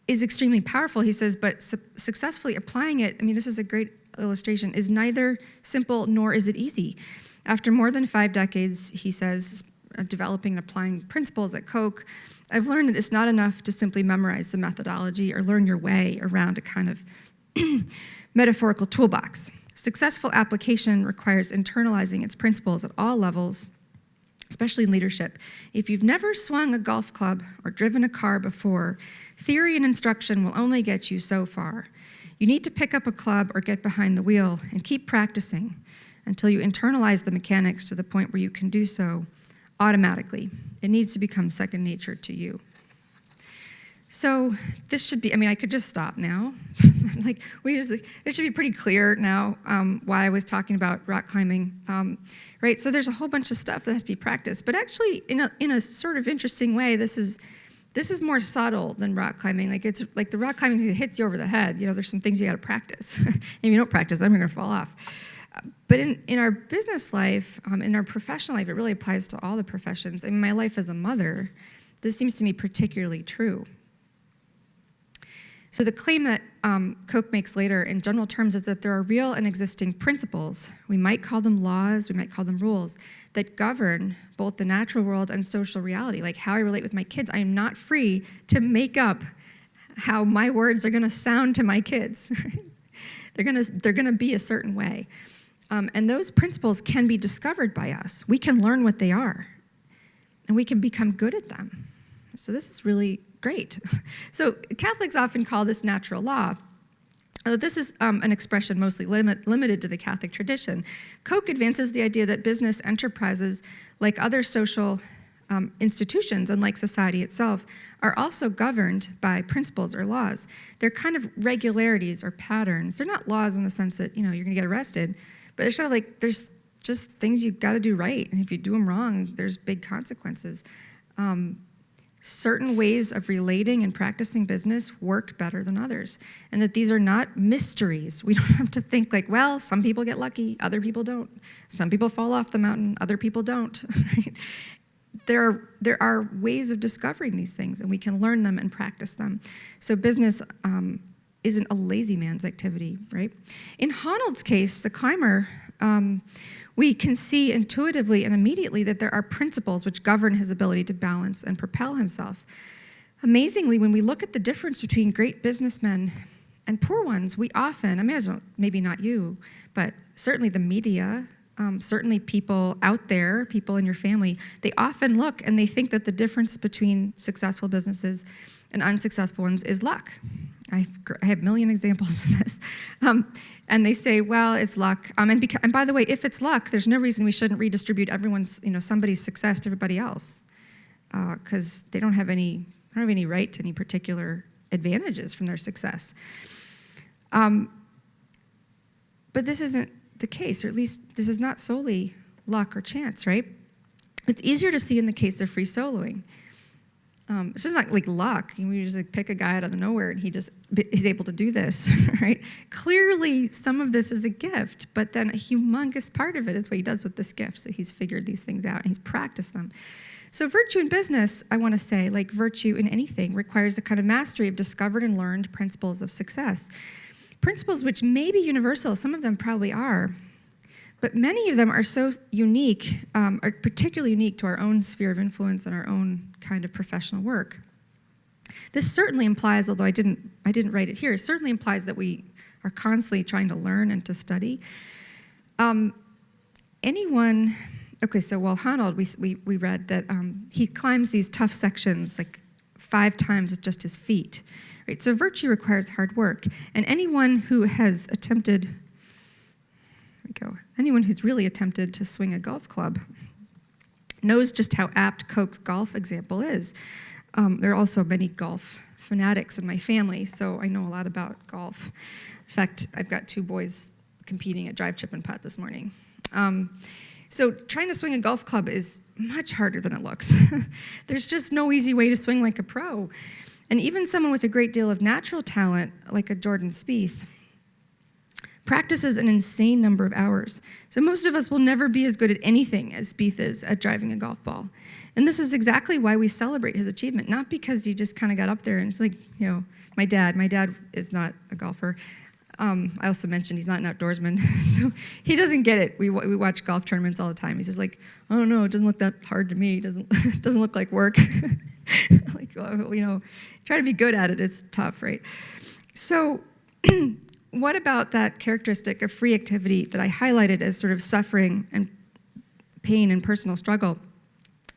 S2: is extremely powerful, he says, but successfully applying it, I mean, this is a great illustration, is neither simple nor is it easy. After more than 5 decades, he says, developing and applying principles at Koch, I've learned that it's not enough to simply memorize the methodology or learn your way around a kind of metaphorical toolbox. Successful application requires internalizing its principles at all levels, especially in leadership. If you've never swung a golf club or driven a car before, theory and instruction will only get you so far. You need to pick up a club or get behind the wheel and keep practicing until you internalize the mechanics to the point where you can do so automatically. It needs to become second nature to you. So this should be, I mean, I could just stop now. Like, it should be pretty clear now why I was talking about rock climbing, right? So there's a whole bunch of stuff that has to be practiced, but actually, in a sort of interesting way, this is more subtle than rock climbing. Like, it's like the rock climbing that hits you over the head. You know, there's some things you got to practice. If you don't practice, then you're going to fall off. But in our business life, in our professional life, it really applies to all the professions. In my life as a mother, this seems to me particularly true. So the claim that Koch makes later in general terms is that there are real and existing principles, we might call them laws, we might call them rules, that govern both the natural world and social reality, like how I relate with my kids. I am not free to make up how my words are going to sound to my kids. Right? They're gonna be a certain way. And those principles can be discovered by us. We can learn what they are, and we can become good at them. So this is really great. So Catholics often call this natural law. This is an expression mostly limited to the Catholic tradition. Koch advances the idea that business enterprises, like other social institutions, unlike society itself, are also governed by principles or laws. They're kind of regularities or patterns. They're not laws in the sense that, you're going to get arrested, but they're sort of like there's just things you've got to do right, and if you do them wrong, there's big consequences. Certain ways of relating and practicing business work better than others, and that these are not mysteries. We don't have to think like, well, some people get lucky, other people don't. Some people fall off the mountain, other people don't. Right? There are ways of discovering these things, and we can learn them and practice them. So business isn't a lazy man's activity, right? In Honnold's case, the climber, we can see intuitively and immediately that there are principles which govern his ability to balance and propel himself. Amazingly, when we look at the difference between great businessmen and poor ones, we often, maybe not you, but certainly the media, certainly people out there, people in your family, they often look and they think that the difference between successful businesses and unsuccessful ones is luck. I have a million examples of this. And they say, well, it's luck. And by the way, if it's luck, there's no reason we shouldn't redistribute somebody's success to everybody else, because they don't have any right to any particular advantages from their success. But this isn't the case, or at least this is not solely luck or chance, right? It's easier to see in the case of free soloing. It's just not like luck. We just pick a guy out of nowhere and he's able to do this, right? Clearly, some of this is a gift, but then a humongous part of it is what he does with this gift. So he's figured these things out and he's practiced them. So virtue in business, I want to say, like virtue in anything, requires a kind of mastery of discovered and learned principles of success. Principles which may be universal, some of them probably are, but many of them are so unique, are particularly unique to our own sphere of influence and our own kind of professional work. This certainly implies, although I didn't write it here, it certainly implies that we are constantly trying to learn and to study. Honnold, we read that he climbs these tough sections like 5 times with just his feet. Right? So virtue requires hard work, and anyone who's really attempted to swing a golf club knows just how apt Koch's golf example is. There are also many golf fanatics in my family, so I know a lot about golf. In fact, I've got 2 boys competing at drive, chip, and putt this morning. So trying to swing a golf club is much harder than it looks. There's just no easy way to swing like a pro. And even someone with a great deal of natural talent, like a Jordan Spieth, practices an insane number of hours. So most of us will never be as good at anything as Spieth is at driving a golf ball. And this is exactly why we celebrate his achievement, not because he just kind of got up there and it's like, my dad is not a golfer. I also mentioned he's not an outdoorsman, so he doesn't get it. We watch golf tournaments all the time. He's just like, oh no, it doesn't look that hard to me. It doesn't look like work. Try to be good at it. It's tough, right? So what about that characteristic of free activity that I highlighted as sort of suffering and pain and personal struggle?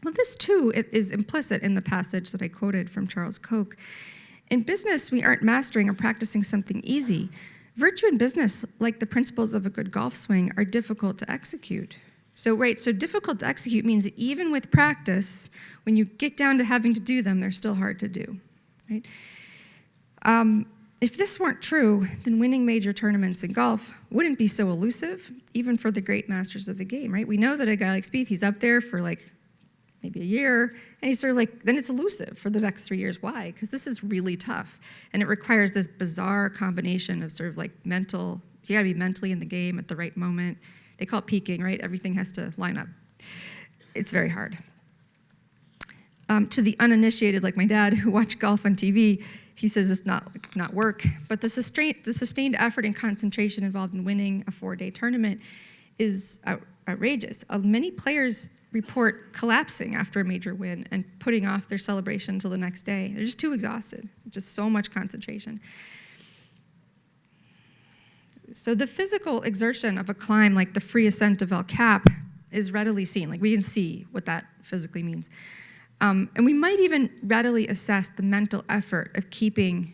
S2: Well, this too is implicit in the passage that I quoted from Charles Koch. In business, we aren't mastering or practicing something easy. Virtue in business, like the principles of a good golf swing, are difficult to execute. So difficult to execute means that even with practice, when you get down to having to do them, they're still hard to do, right? If this weren't true, then winning major tournaments in golf wouldn't be so elusive, even for the great masters of the game, right? We know that a guy like Spieth, he's up there for maybe a year, and he's sort of then it's elusive for the next 3 years. Why? Because this is really tough, and it requires this bizarre combination of sort of mental, you gotta be mentally in the game at the right moment. They call it peaking, right? Everything has to line up. It's very hard. To the uninitiated, like my dad, who watch golf on TV, he says it's not work, but the sustained effort and concentration involved in winning a 4-day tournament is outrageous. Many players report collapsing after a major win and putting off their celebration until the next day. They're just too exhausted, just so much concentration. So the physical exertion of a climb like the free ascent of El Cap is readily seen. We can see what that physically means. And we might even readily assess the mental effort of keeping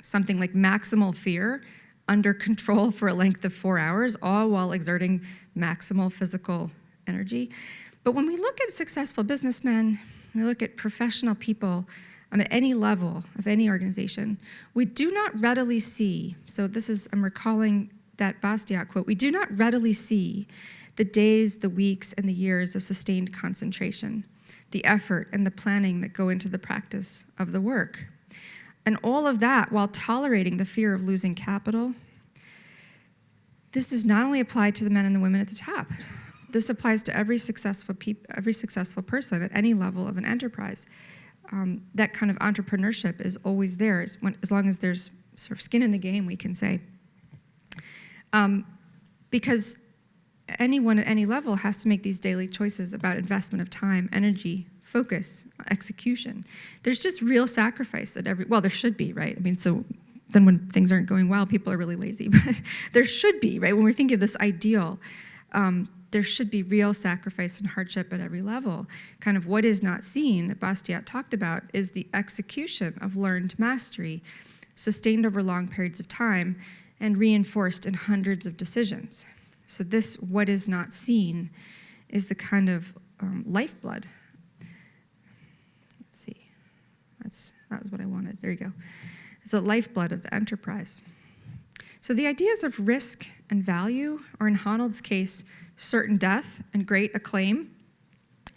S2: something like maximal fear under control for a length of 4 hours, all while exerting maximal physical energy. But when we look at successful businessmen, we look at professional people at any level of any organization, we do not readily see, so I'm recalling that Bastiat quote, we do not readily see the days, the weeks, and the years of sustained concentration, the effort and the planning that go into the practice of the work. And all of that while tolerating the fear of losing capital. This does not only apply to the men and the women at the top. This applies to every successful person at any level of an enterprise. That kind of entrepreneurship is always there, as long as there's sort of skin in the game, we can say. Because anyone at any level has to make these daily choices about investment of time, energy, focus, execution. There's just real sacrifice at there should be, right? I mean, so then when things aren't going well, people are really lazy, but there should be, right? When we're thinking of this ideal, there should be real sacrifice and hardship at every level. Kind of what is not seen, that Bastiat talked about, is the execution of learned mastery, sustained over long periods of time, and reinforced in hundreds of decisions. So this, what is not seen, is the kind of lifeblood. Let's see. That was what I wanted. There you go. It's the lifeblood of the enterprise. So the ideas of risk and value, or in Honnold's case, certain death and great acclaim,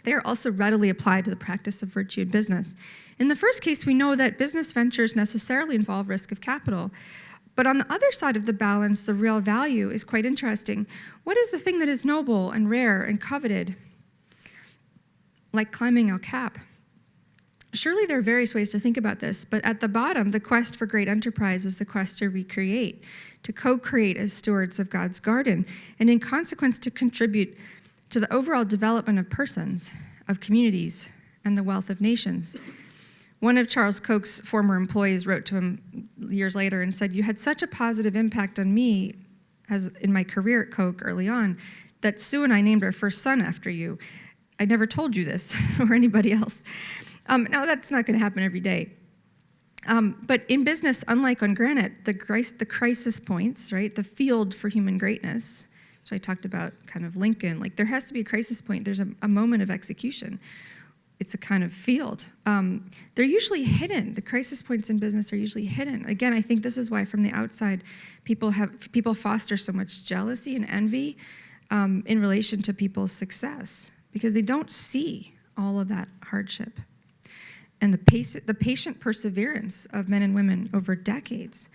S2: they are also readily applied to the practice of virtue in business. In the first case, we know that business ventures necessarily involve risk of capital. But on the other side of the balance, the real value is quite interesting. What is the thing that is noble and rare and coveted, like climbing El Cap? Surely there are various ways to think about this, but at the bottom, the quest for great enterprise is the quest to recreate, to co-create as stewards of God's garden, and in consequence to contribute to the overall development of persons, of communities, and the wealth of nations. One of Charles Koch's former employees wrote to him years later and said, "You had such a positive impact on me as in my career at Koch early on that Sue and I named our first son after you. I never told you this or anybody else." Now, that's not going to happen every day. But in business, unlike on granite, the crisis points, right, the field for human greatness, so I talked about kind of Lincoln, like there has to be a crisis point. There's a moment of execution. It's a kind of field. They're usually hidden. The crisis points in business are usually hidden. Again, I think this is why from the outside, people foster so much jealousy and envy in relation to people's success, because they don't see all of that hardship and the patient perseverance of men and women over decades.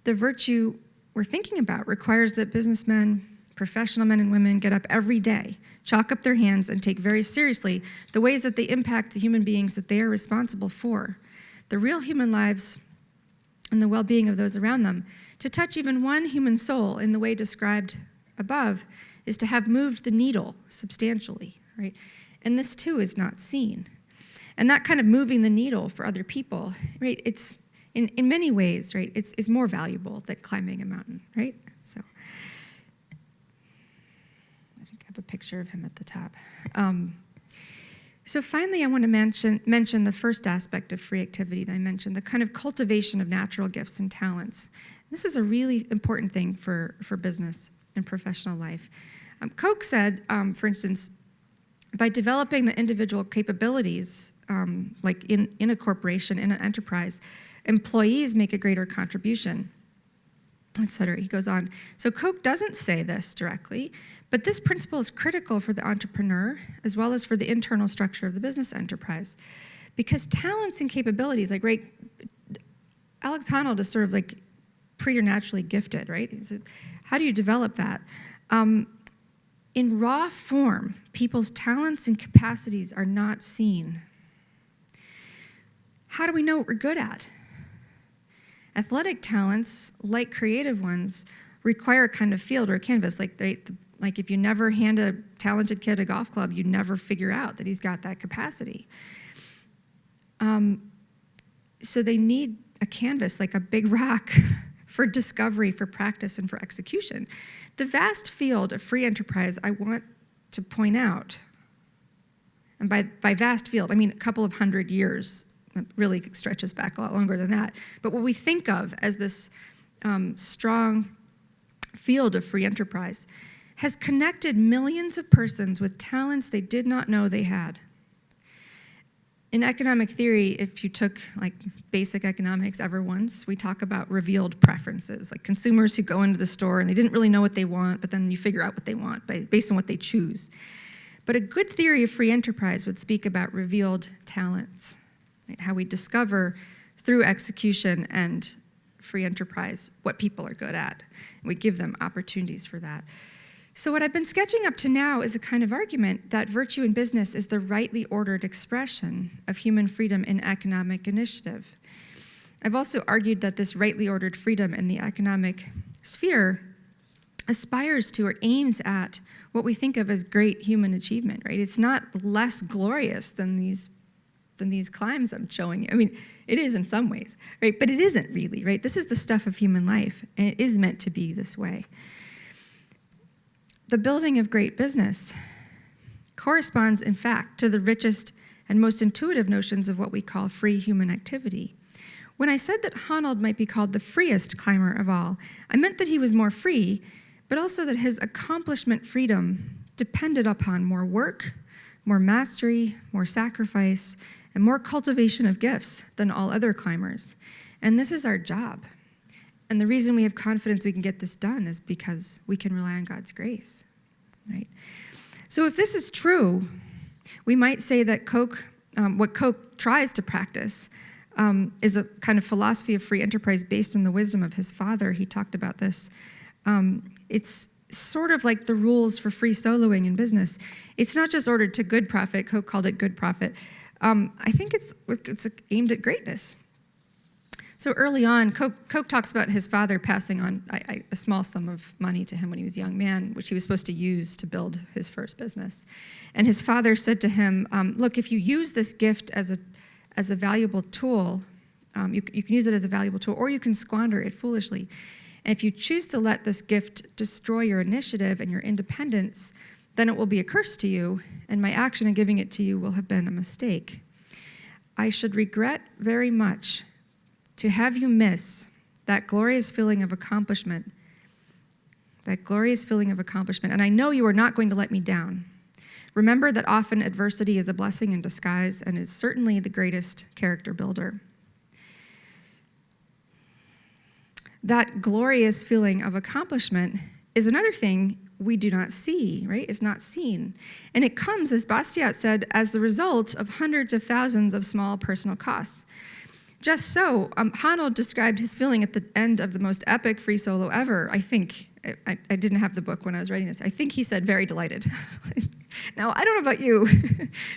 S2: The virtue we're thinking about requires that businessmen, professional men and women, get up every day, chalk up their hands, and take very seriously the ways that they impact the human beings that they are responsible for, the real human lives and the well-being of those around them. To touch even one human soul in the way described above is to have moved the needle substantially, right? And this too is not seen. And that kind of moving the needle for other people, right? It's in many ways, right? It's more valuable than climbing a mountain, right? So I think I have a picture of him at the top. So finally, I want to mention the first aspect of free activity that I mentioned, the kind of cultivation of natural gifts and talents. This is a really important thing for business and professional life. Koch said, for instance, by developing the individual capabilities, like in a corporation, in an enterprise, employees make a greater contribution, et cetera. He goes on. So Koch doesn't say this directly, but this principle is critical for the entrepreneur as well as for the internal structure of the business enterprise. Because talents and capabilities, like, right, Alex Honnold is sort of like preternaturally gifted, right? How do you develop that? In raw form, people's talents and capacities are not seen. How do we know what we're good at? Athletic talents, like creative ones, require a kind of field or a canvas. Like if you never hand a talented kid a golf club, you never figure out that he's got that capacity. So they need a canvas, like a big rock, for discovery, for practice, and for execution. The vast field of free enterprise, I want to point out, And by vast field, I mean a couple of 100 years. It really stretches back a lot longer than that. But what we think of as this strong field of free enterprise has connected millions of persons with talents they did not know they had. In economic theory, if you took like basic economics ever once, we talk about revealed preferences, like consumers who go into the store and they didn't really know what they want, but then you figure out what they want based on what they choose. But a good theory of free enterprise would speak about revealed talents, right? How we discover through execution and free enterprise what people are good at. And we give them opportunities for that. So what I've been sketching up to now is a kind of argument that virtue in business is the rightly ordered expression of human freedom in economic initiative. I've also argued that this rightly ordered freedom in the economic sphere aspires to or aims at what we think of as great human achievement, right? It's not less glorious than these climbs I'm showing you. I mean, it is in some ways, right? But it isn't really, right? This is the stuff of human life, and it is meant to be this way. The building of great business corresponds, in fact, to the richest and most intuitive notions of what we call free human activity. When I said that Honnold might be called the freest climber of all, I meant that he was more free, but also that his accomplishment freedom depended upon more work, more mastery, more sacrifice, and more cultivation of gifts than all other climbers. And this is our job. And the reason we have confidence we can get this done is because we can rely on God's grace, right? So if this is true, we might say that what Koch tries to practice is a kind of philosophy of free enterprise based on the wisdom of his father. He talked about this. It's sort of like the rules for free soloing in business. It's not just ordered to good profit. Koch called it good profit. I think it's aimed at greatness. So early on, Koch talks about his father passing on a small sum of money to him when he was a young man, which he was supposed to use to build his first business. And his father said to him, look, if you use this gift as a valuable tool, you can use it as a valuable tool, or you can squander it foolishly. And if you choose to let this gift destroy your initiative and your independence, then it will be a curse to you, and my action in giving it to you will have been a mistake. I should regret very much to have you miss that glorious feeling of accomplishment, and I know you are not going to let me down. Remember that often adversity is a blessing in disguise and is certainly the greatest character builder. That glorious feeling of accomplishment is another thing we do not see, right? It's not seen. And it comes, as Bastiat said, as the result of hundreds of thousands of small personal costs. Just so, Honnold described his feeling at the end of the most epic free solo ever. I think, I didn't have the book when I was writing this. I think he said very delighted. Now, I don't know about you.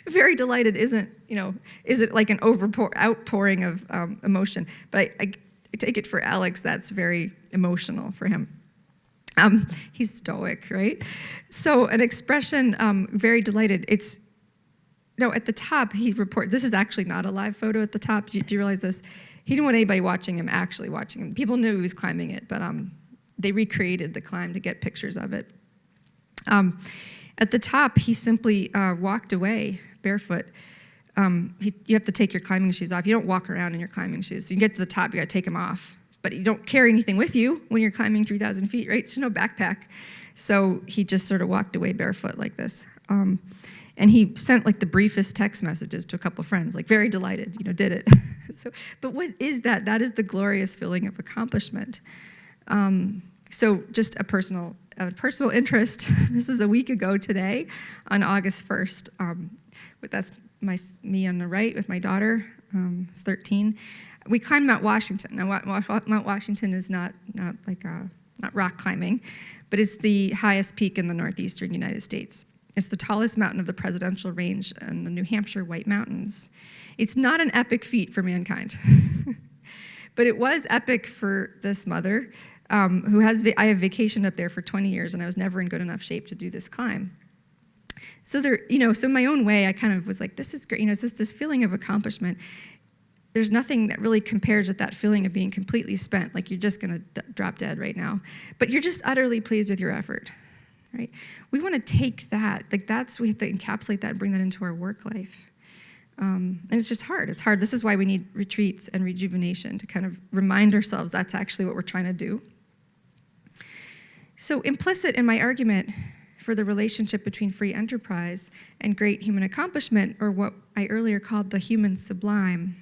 S2: Very delighted isn't it like an outpouring of emotion? But I take it for Alex, that's very emotional for him. He's stoic, right? So an expression, very delighted, at the top, this is actually not a live photo at the top. Do you realize this? He didn't want anybody watching him, actually watching him. People knew he was climbing it, but they recreated the climb to get pictures of it. At the top, he simply walked away barefoot. You have to take your climbing shoes off. You don't walk around in your climbing shoes. So you get to the top, you got to take them off. But you don't carry anything with you when you're climbing 3,000 feet, right? There's no backpack. So he just sort of walked away barefoot like this. And he sent like the briefest text messages to a couple friends, like very delighted, did it. But what is that? That is the glorious feeling of accomplishment. So just a personal interest. This is a week ago today, on August 1st. But that's me on the right with my daughter, who's 13. We climbed Mount Washington. Now, Mount Washington is not rock climbing, but it's the highest peak in the northeastern United States. It's the tallest mountain of the presidential range in the New Hampshire White Mountains. It's not an epic feat for mankind, but it was epic for this mother I have vacationed up there for 20 years, and I was never in good enough shape to do this climb. So so in my own way, I kind of was like, this is great. It's just this feeling of accomplishment. There's nothing that really compares with that feeling of being completely spent, like you're just going to drop dead right now. But you're just utterly pleased with your effort. right? We want to take that, we have to encapsulate that and bring that into our work life. And it's just hard. It's hard. This is why we need retreats and rejuvenation, to kind of remind ourselves that's actually what we're trying to do. So implicit in my argument for the relationship between free enterprise and great human accomplishment, or what I earlier called the human sublime,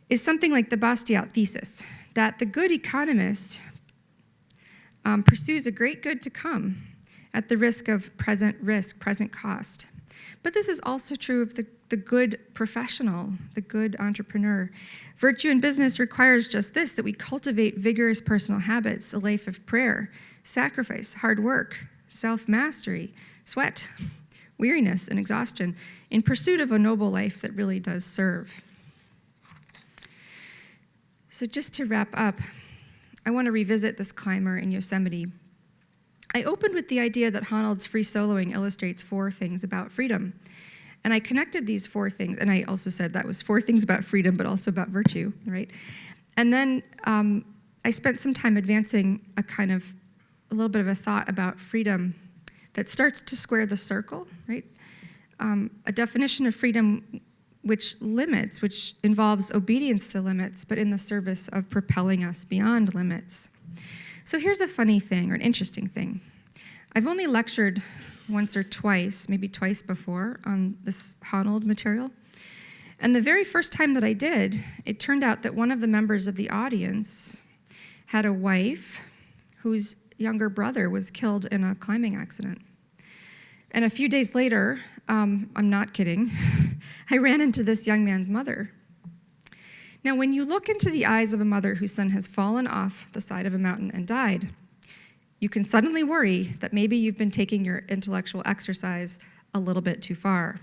S2: is something like the Bastiat thesis, that the good economist pursues a great good to come at the risk, present cost. But this is also true of the good professional, the good entrepreneur. Virtue in business requires just this, that we cultivate vigorous personal habits, a life of prayer, sacrifice, hard work, self-mastery, sweat, weariness, and exhaustion in pursuit of a noble life that really does serve. So just to wrap up, I want to revisit this climber in Yosemite. I opened with the idea that Honnold's free soloing illustrates 4 things about freedom. And I connected these 4 things, and I also said that was 4 things about freedom, but also about virtue, right? And then I spent some time advancing a little bit of a thought about freedom that starts to square the circle, right? A definition of freedom which involves obedience to limits, but in the service of propelling us beyond limits. So here's a funny thing, or an interesting thing. I've only lectured once or twice, maybe twice before, on this Honnold material. And the very first time that I did, it turned out that one of the members of the audience had a wife whose younger brother was killed in a climbing accident. And a few days later, I'm not kidding, I ran into this young man's mother. Now, when you look into the eyes of a mother whose son has fallen off the side of a mountain and died, you can suddenly worry that maybe you've been taking your intellectual exercise a little bit too far.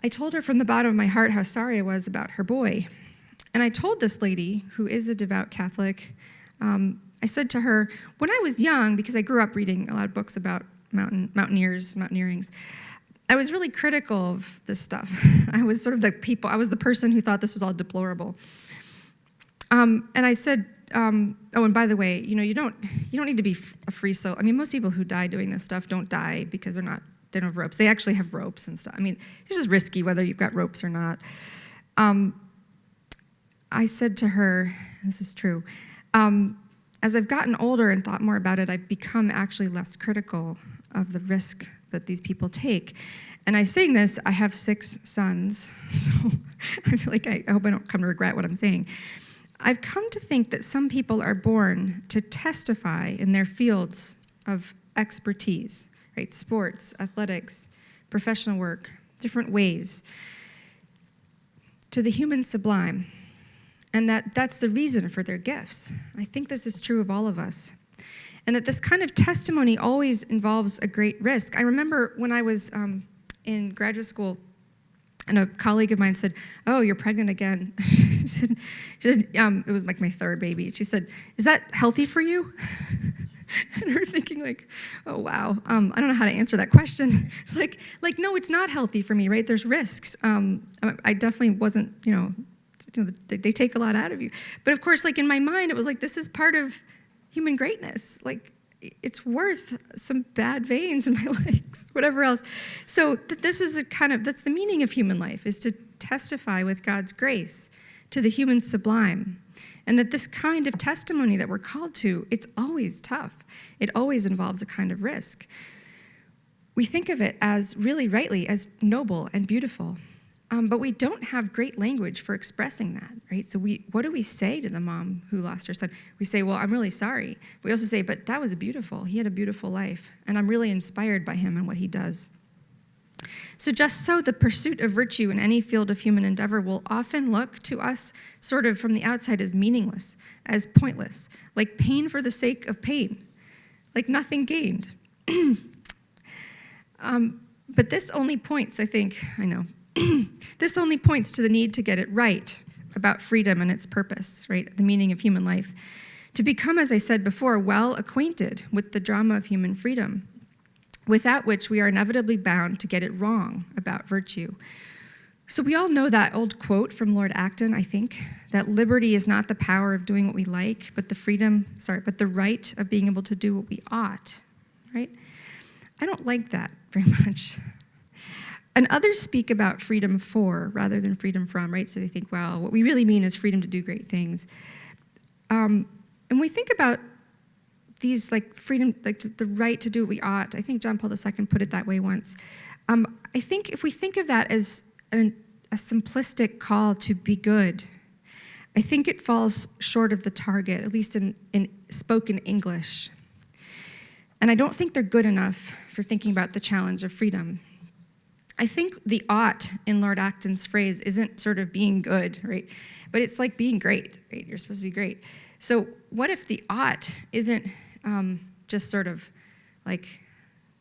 S2: I told her from the bottom of my heart how sorry I was about her boy. And I told this lady, who is a devout Catholic, I said to her, when I was young, because I grew up reading a lot of books about mountaineerings, I was really critical of this stuff. I was the person who thought this was all deplorable. And I said, oh, and by the way, you don't need to be a free soul. I mean, most people who die doing this stuff don't die because they don't have ropes. They actually have ropes and stuff. I mean, it's just risky whether you've got ropes or not. I said to her, this is true, as I've gotten older and thought more about it, I've become actually less critical of the risk that these people take. And I saying this, I have 6 sons, so I feel like I hope I don't come to regret what I'm saying. I've come to think that some people are born to testify in their fields of expertise, right? Sports, athletics, professional work, different ways, to the human sublime. And that's the reason for their gifts. I think this is true of all of us. And that this kind of testimony always involves a great risk. I remember when I was in graduate school, and a colleague of mine said, oh, you're pregnant again. she said, it was like my 3rd baby. She said, is that healthy for you? And her thinking like, oh, wow. I don't know how to answer that question. It's like, no, it's not healthy for me, right? There's risks. I definitely wasn't, they take a lot out of you. But of course, like in my mind, it was like, this is part of human greatness. Like, it's worth some bad veins in my legs, whatever else. So this is that's the meaning of human life, is to testify with God's grace to the human sublime. And that this kind of testimony that we're called to, it's always tough. It always involves a kind of risk. We think of it as really rightly as noble and beautiful. But we don't have great language for expressing that, right? So what do we say to the mom who lost her son? We say, well, I'm really sorry. We also say, but that was beautiful. He had a beautiful life, and I'm really inspired by him and what he does. So just so, the pursuit of virtue in any field of human endeavor will often look to us sort of from the outside as meaningless, as pointless, like pain for the sake of pain, like nothing gained. But this only points, this only points to the need to get it right about freedom and its purpose, right? The meaning of human life. To become, as I said before, well acquainted with the drama of human freedom, without which we are inevitably bound to get it wrong about virtue. So we all know that old quote from Lord Acton, I think, that liberty is not the power of doing what we like, but the right of being able to do what we ought, right? I don't like that very much. And others speak about freedom for rather than freedom from, right? So they think, well, what we really mean is freedom to do great things. And we think about these like freedom, like the right to do what we ought. I think John Paul II put it that way once. I think if we think of that as a simplistic call to be good, I think it falls short of the target, at least in spoken English. And I don't think they're good enough for thinking about the challenge of freedom. I think the ought in Lord Acton's phrase isn't sort of being good, right? But it's like being great, right? You're supposed to be great. So what if the ought isn't just sort of like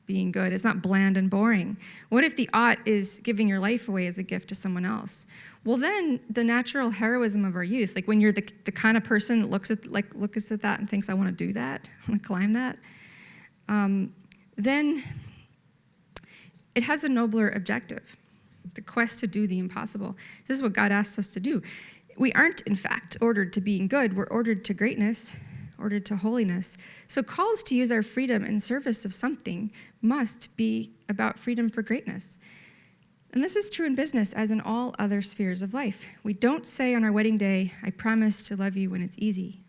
S2: being good? It's not bland and boring. What if the ought is giving your life away as a gift to someone else? Well, then the natural heroism of our youth, like when you're the kind of person that looks at that and thinks, I want to do that, I want to climb that, then it has a nobler objective, the quest to do the impossible. This is what God asks us to do. We aren't, in fact, ordered to being good. We're ordered to greatness, ordered to holiness. So calls to use our freedom in service of something must be about freedom for greatness. And this is true in business as in all other spheres of life. We don't say on our wedding day, I promise to love you when it's easy.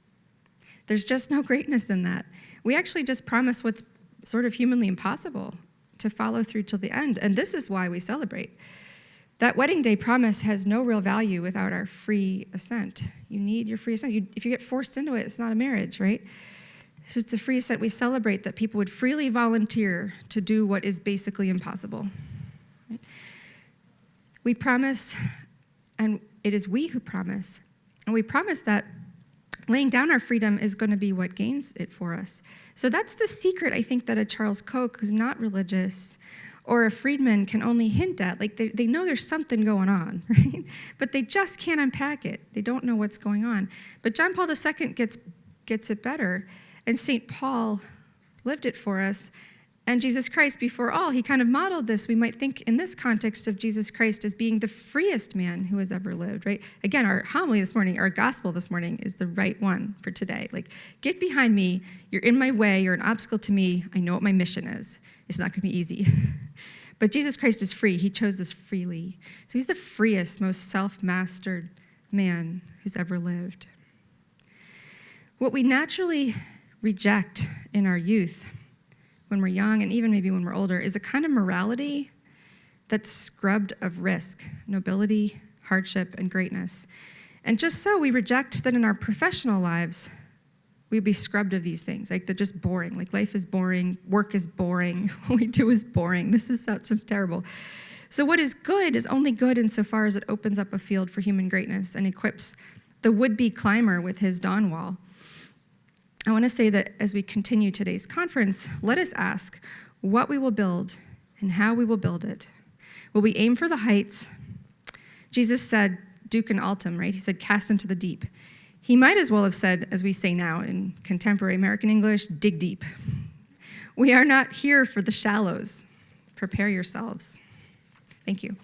S2: There's just no greatness in that. We actually just promise what's sort of humanly impossible, to follow through till the end. And this is why we celebrate. That wedding day promise has no real value without our free assent. You need your free assent. If you get forced into it, it's not a marriage, right? So it's a free assent. We celebrate that people would freely volunteer to do what is basically impossible. Right? We promise, and it is we who promise. And we promise that laying down our freedom is going to be what gains it for us. So that's the secret, I think, that a Charles Koch, who's not religious, or a Friedman can only hint at. Like, they know there's something going on, right? But they just can't unpack it. They don't know what's going on. But John Paul II gets it better, and St. Paul lived it for us. And Jesus Christ, before all, he kind of modeled this. We might think in this context of Jesus Christ as being the freest man who has ever lived, right? Again, our homily this morning, our gospel this morning is the right one for today. Like, get behind me. You're in my way. You're an obstacle to me. I know what my mission is. It's not going to be easy. But Jesus Christ is free. He chose this freely. So he's the freest, most self-mastered man who's ever lived. What we naturally reject in our youth, when we're young and even maybe when we're older, is a kind of morality that's scrubbed of risk, nobility, hardship, and greatness. And just so we reject that in our professional lives, we'd be scrubbed of these things. Like, they're just boring. Like, life is boring, work is boring, what we do is boring. This is sounds terrible. So what is good is only good insofar as it opens up a field for human greatness and equips the would-be climber with his dawn wall. I want to say that as we continue today's conference, let us ask what we will build and how we will build it. Will we aim for the heights? Jesus said, Ducem altum, right? He said, cast into the deep. He might as well have said, as we say now in contemporary American English, dig deep. We are not here for the shallows. Prepare yourselves. Thank you.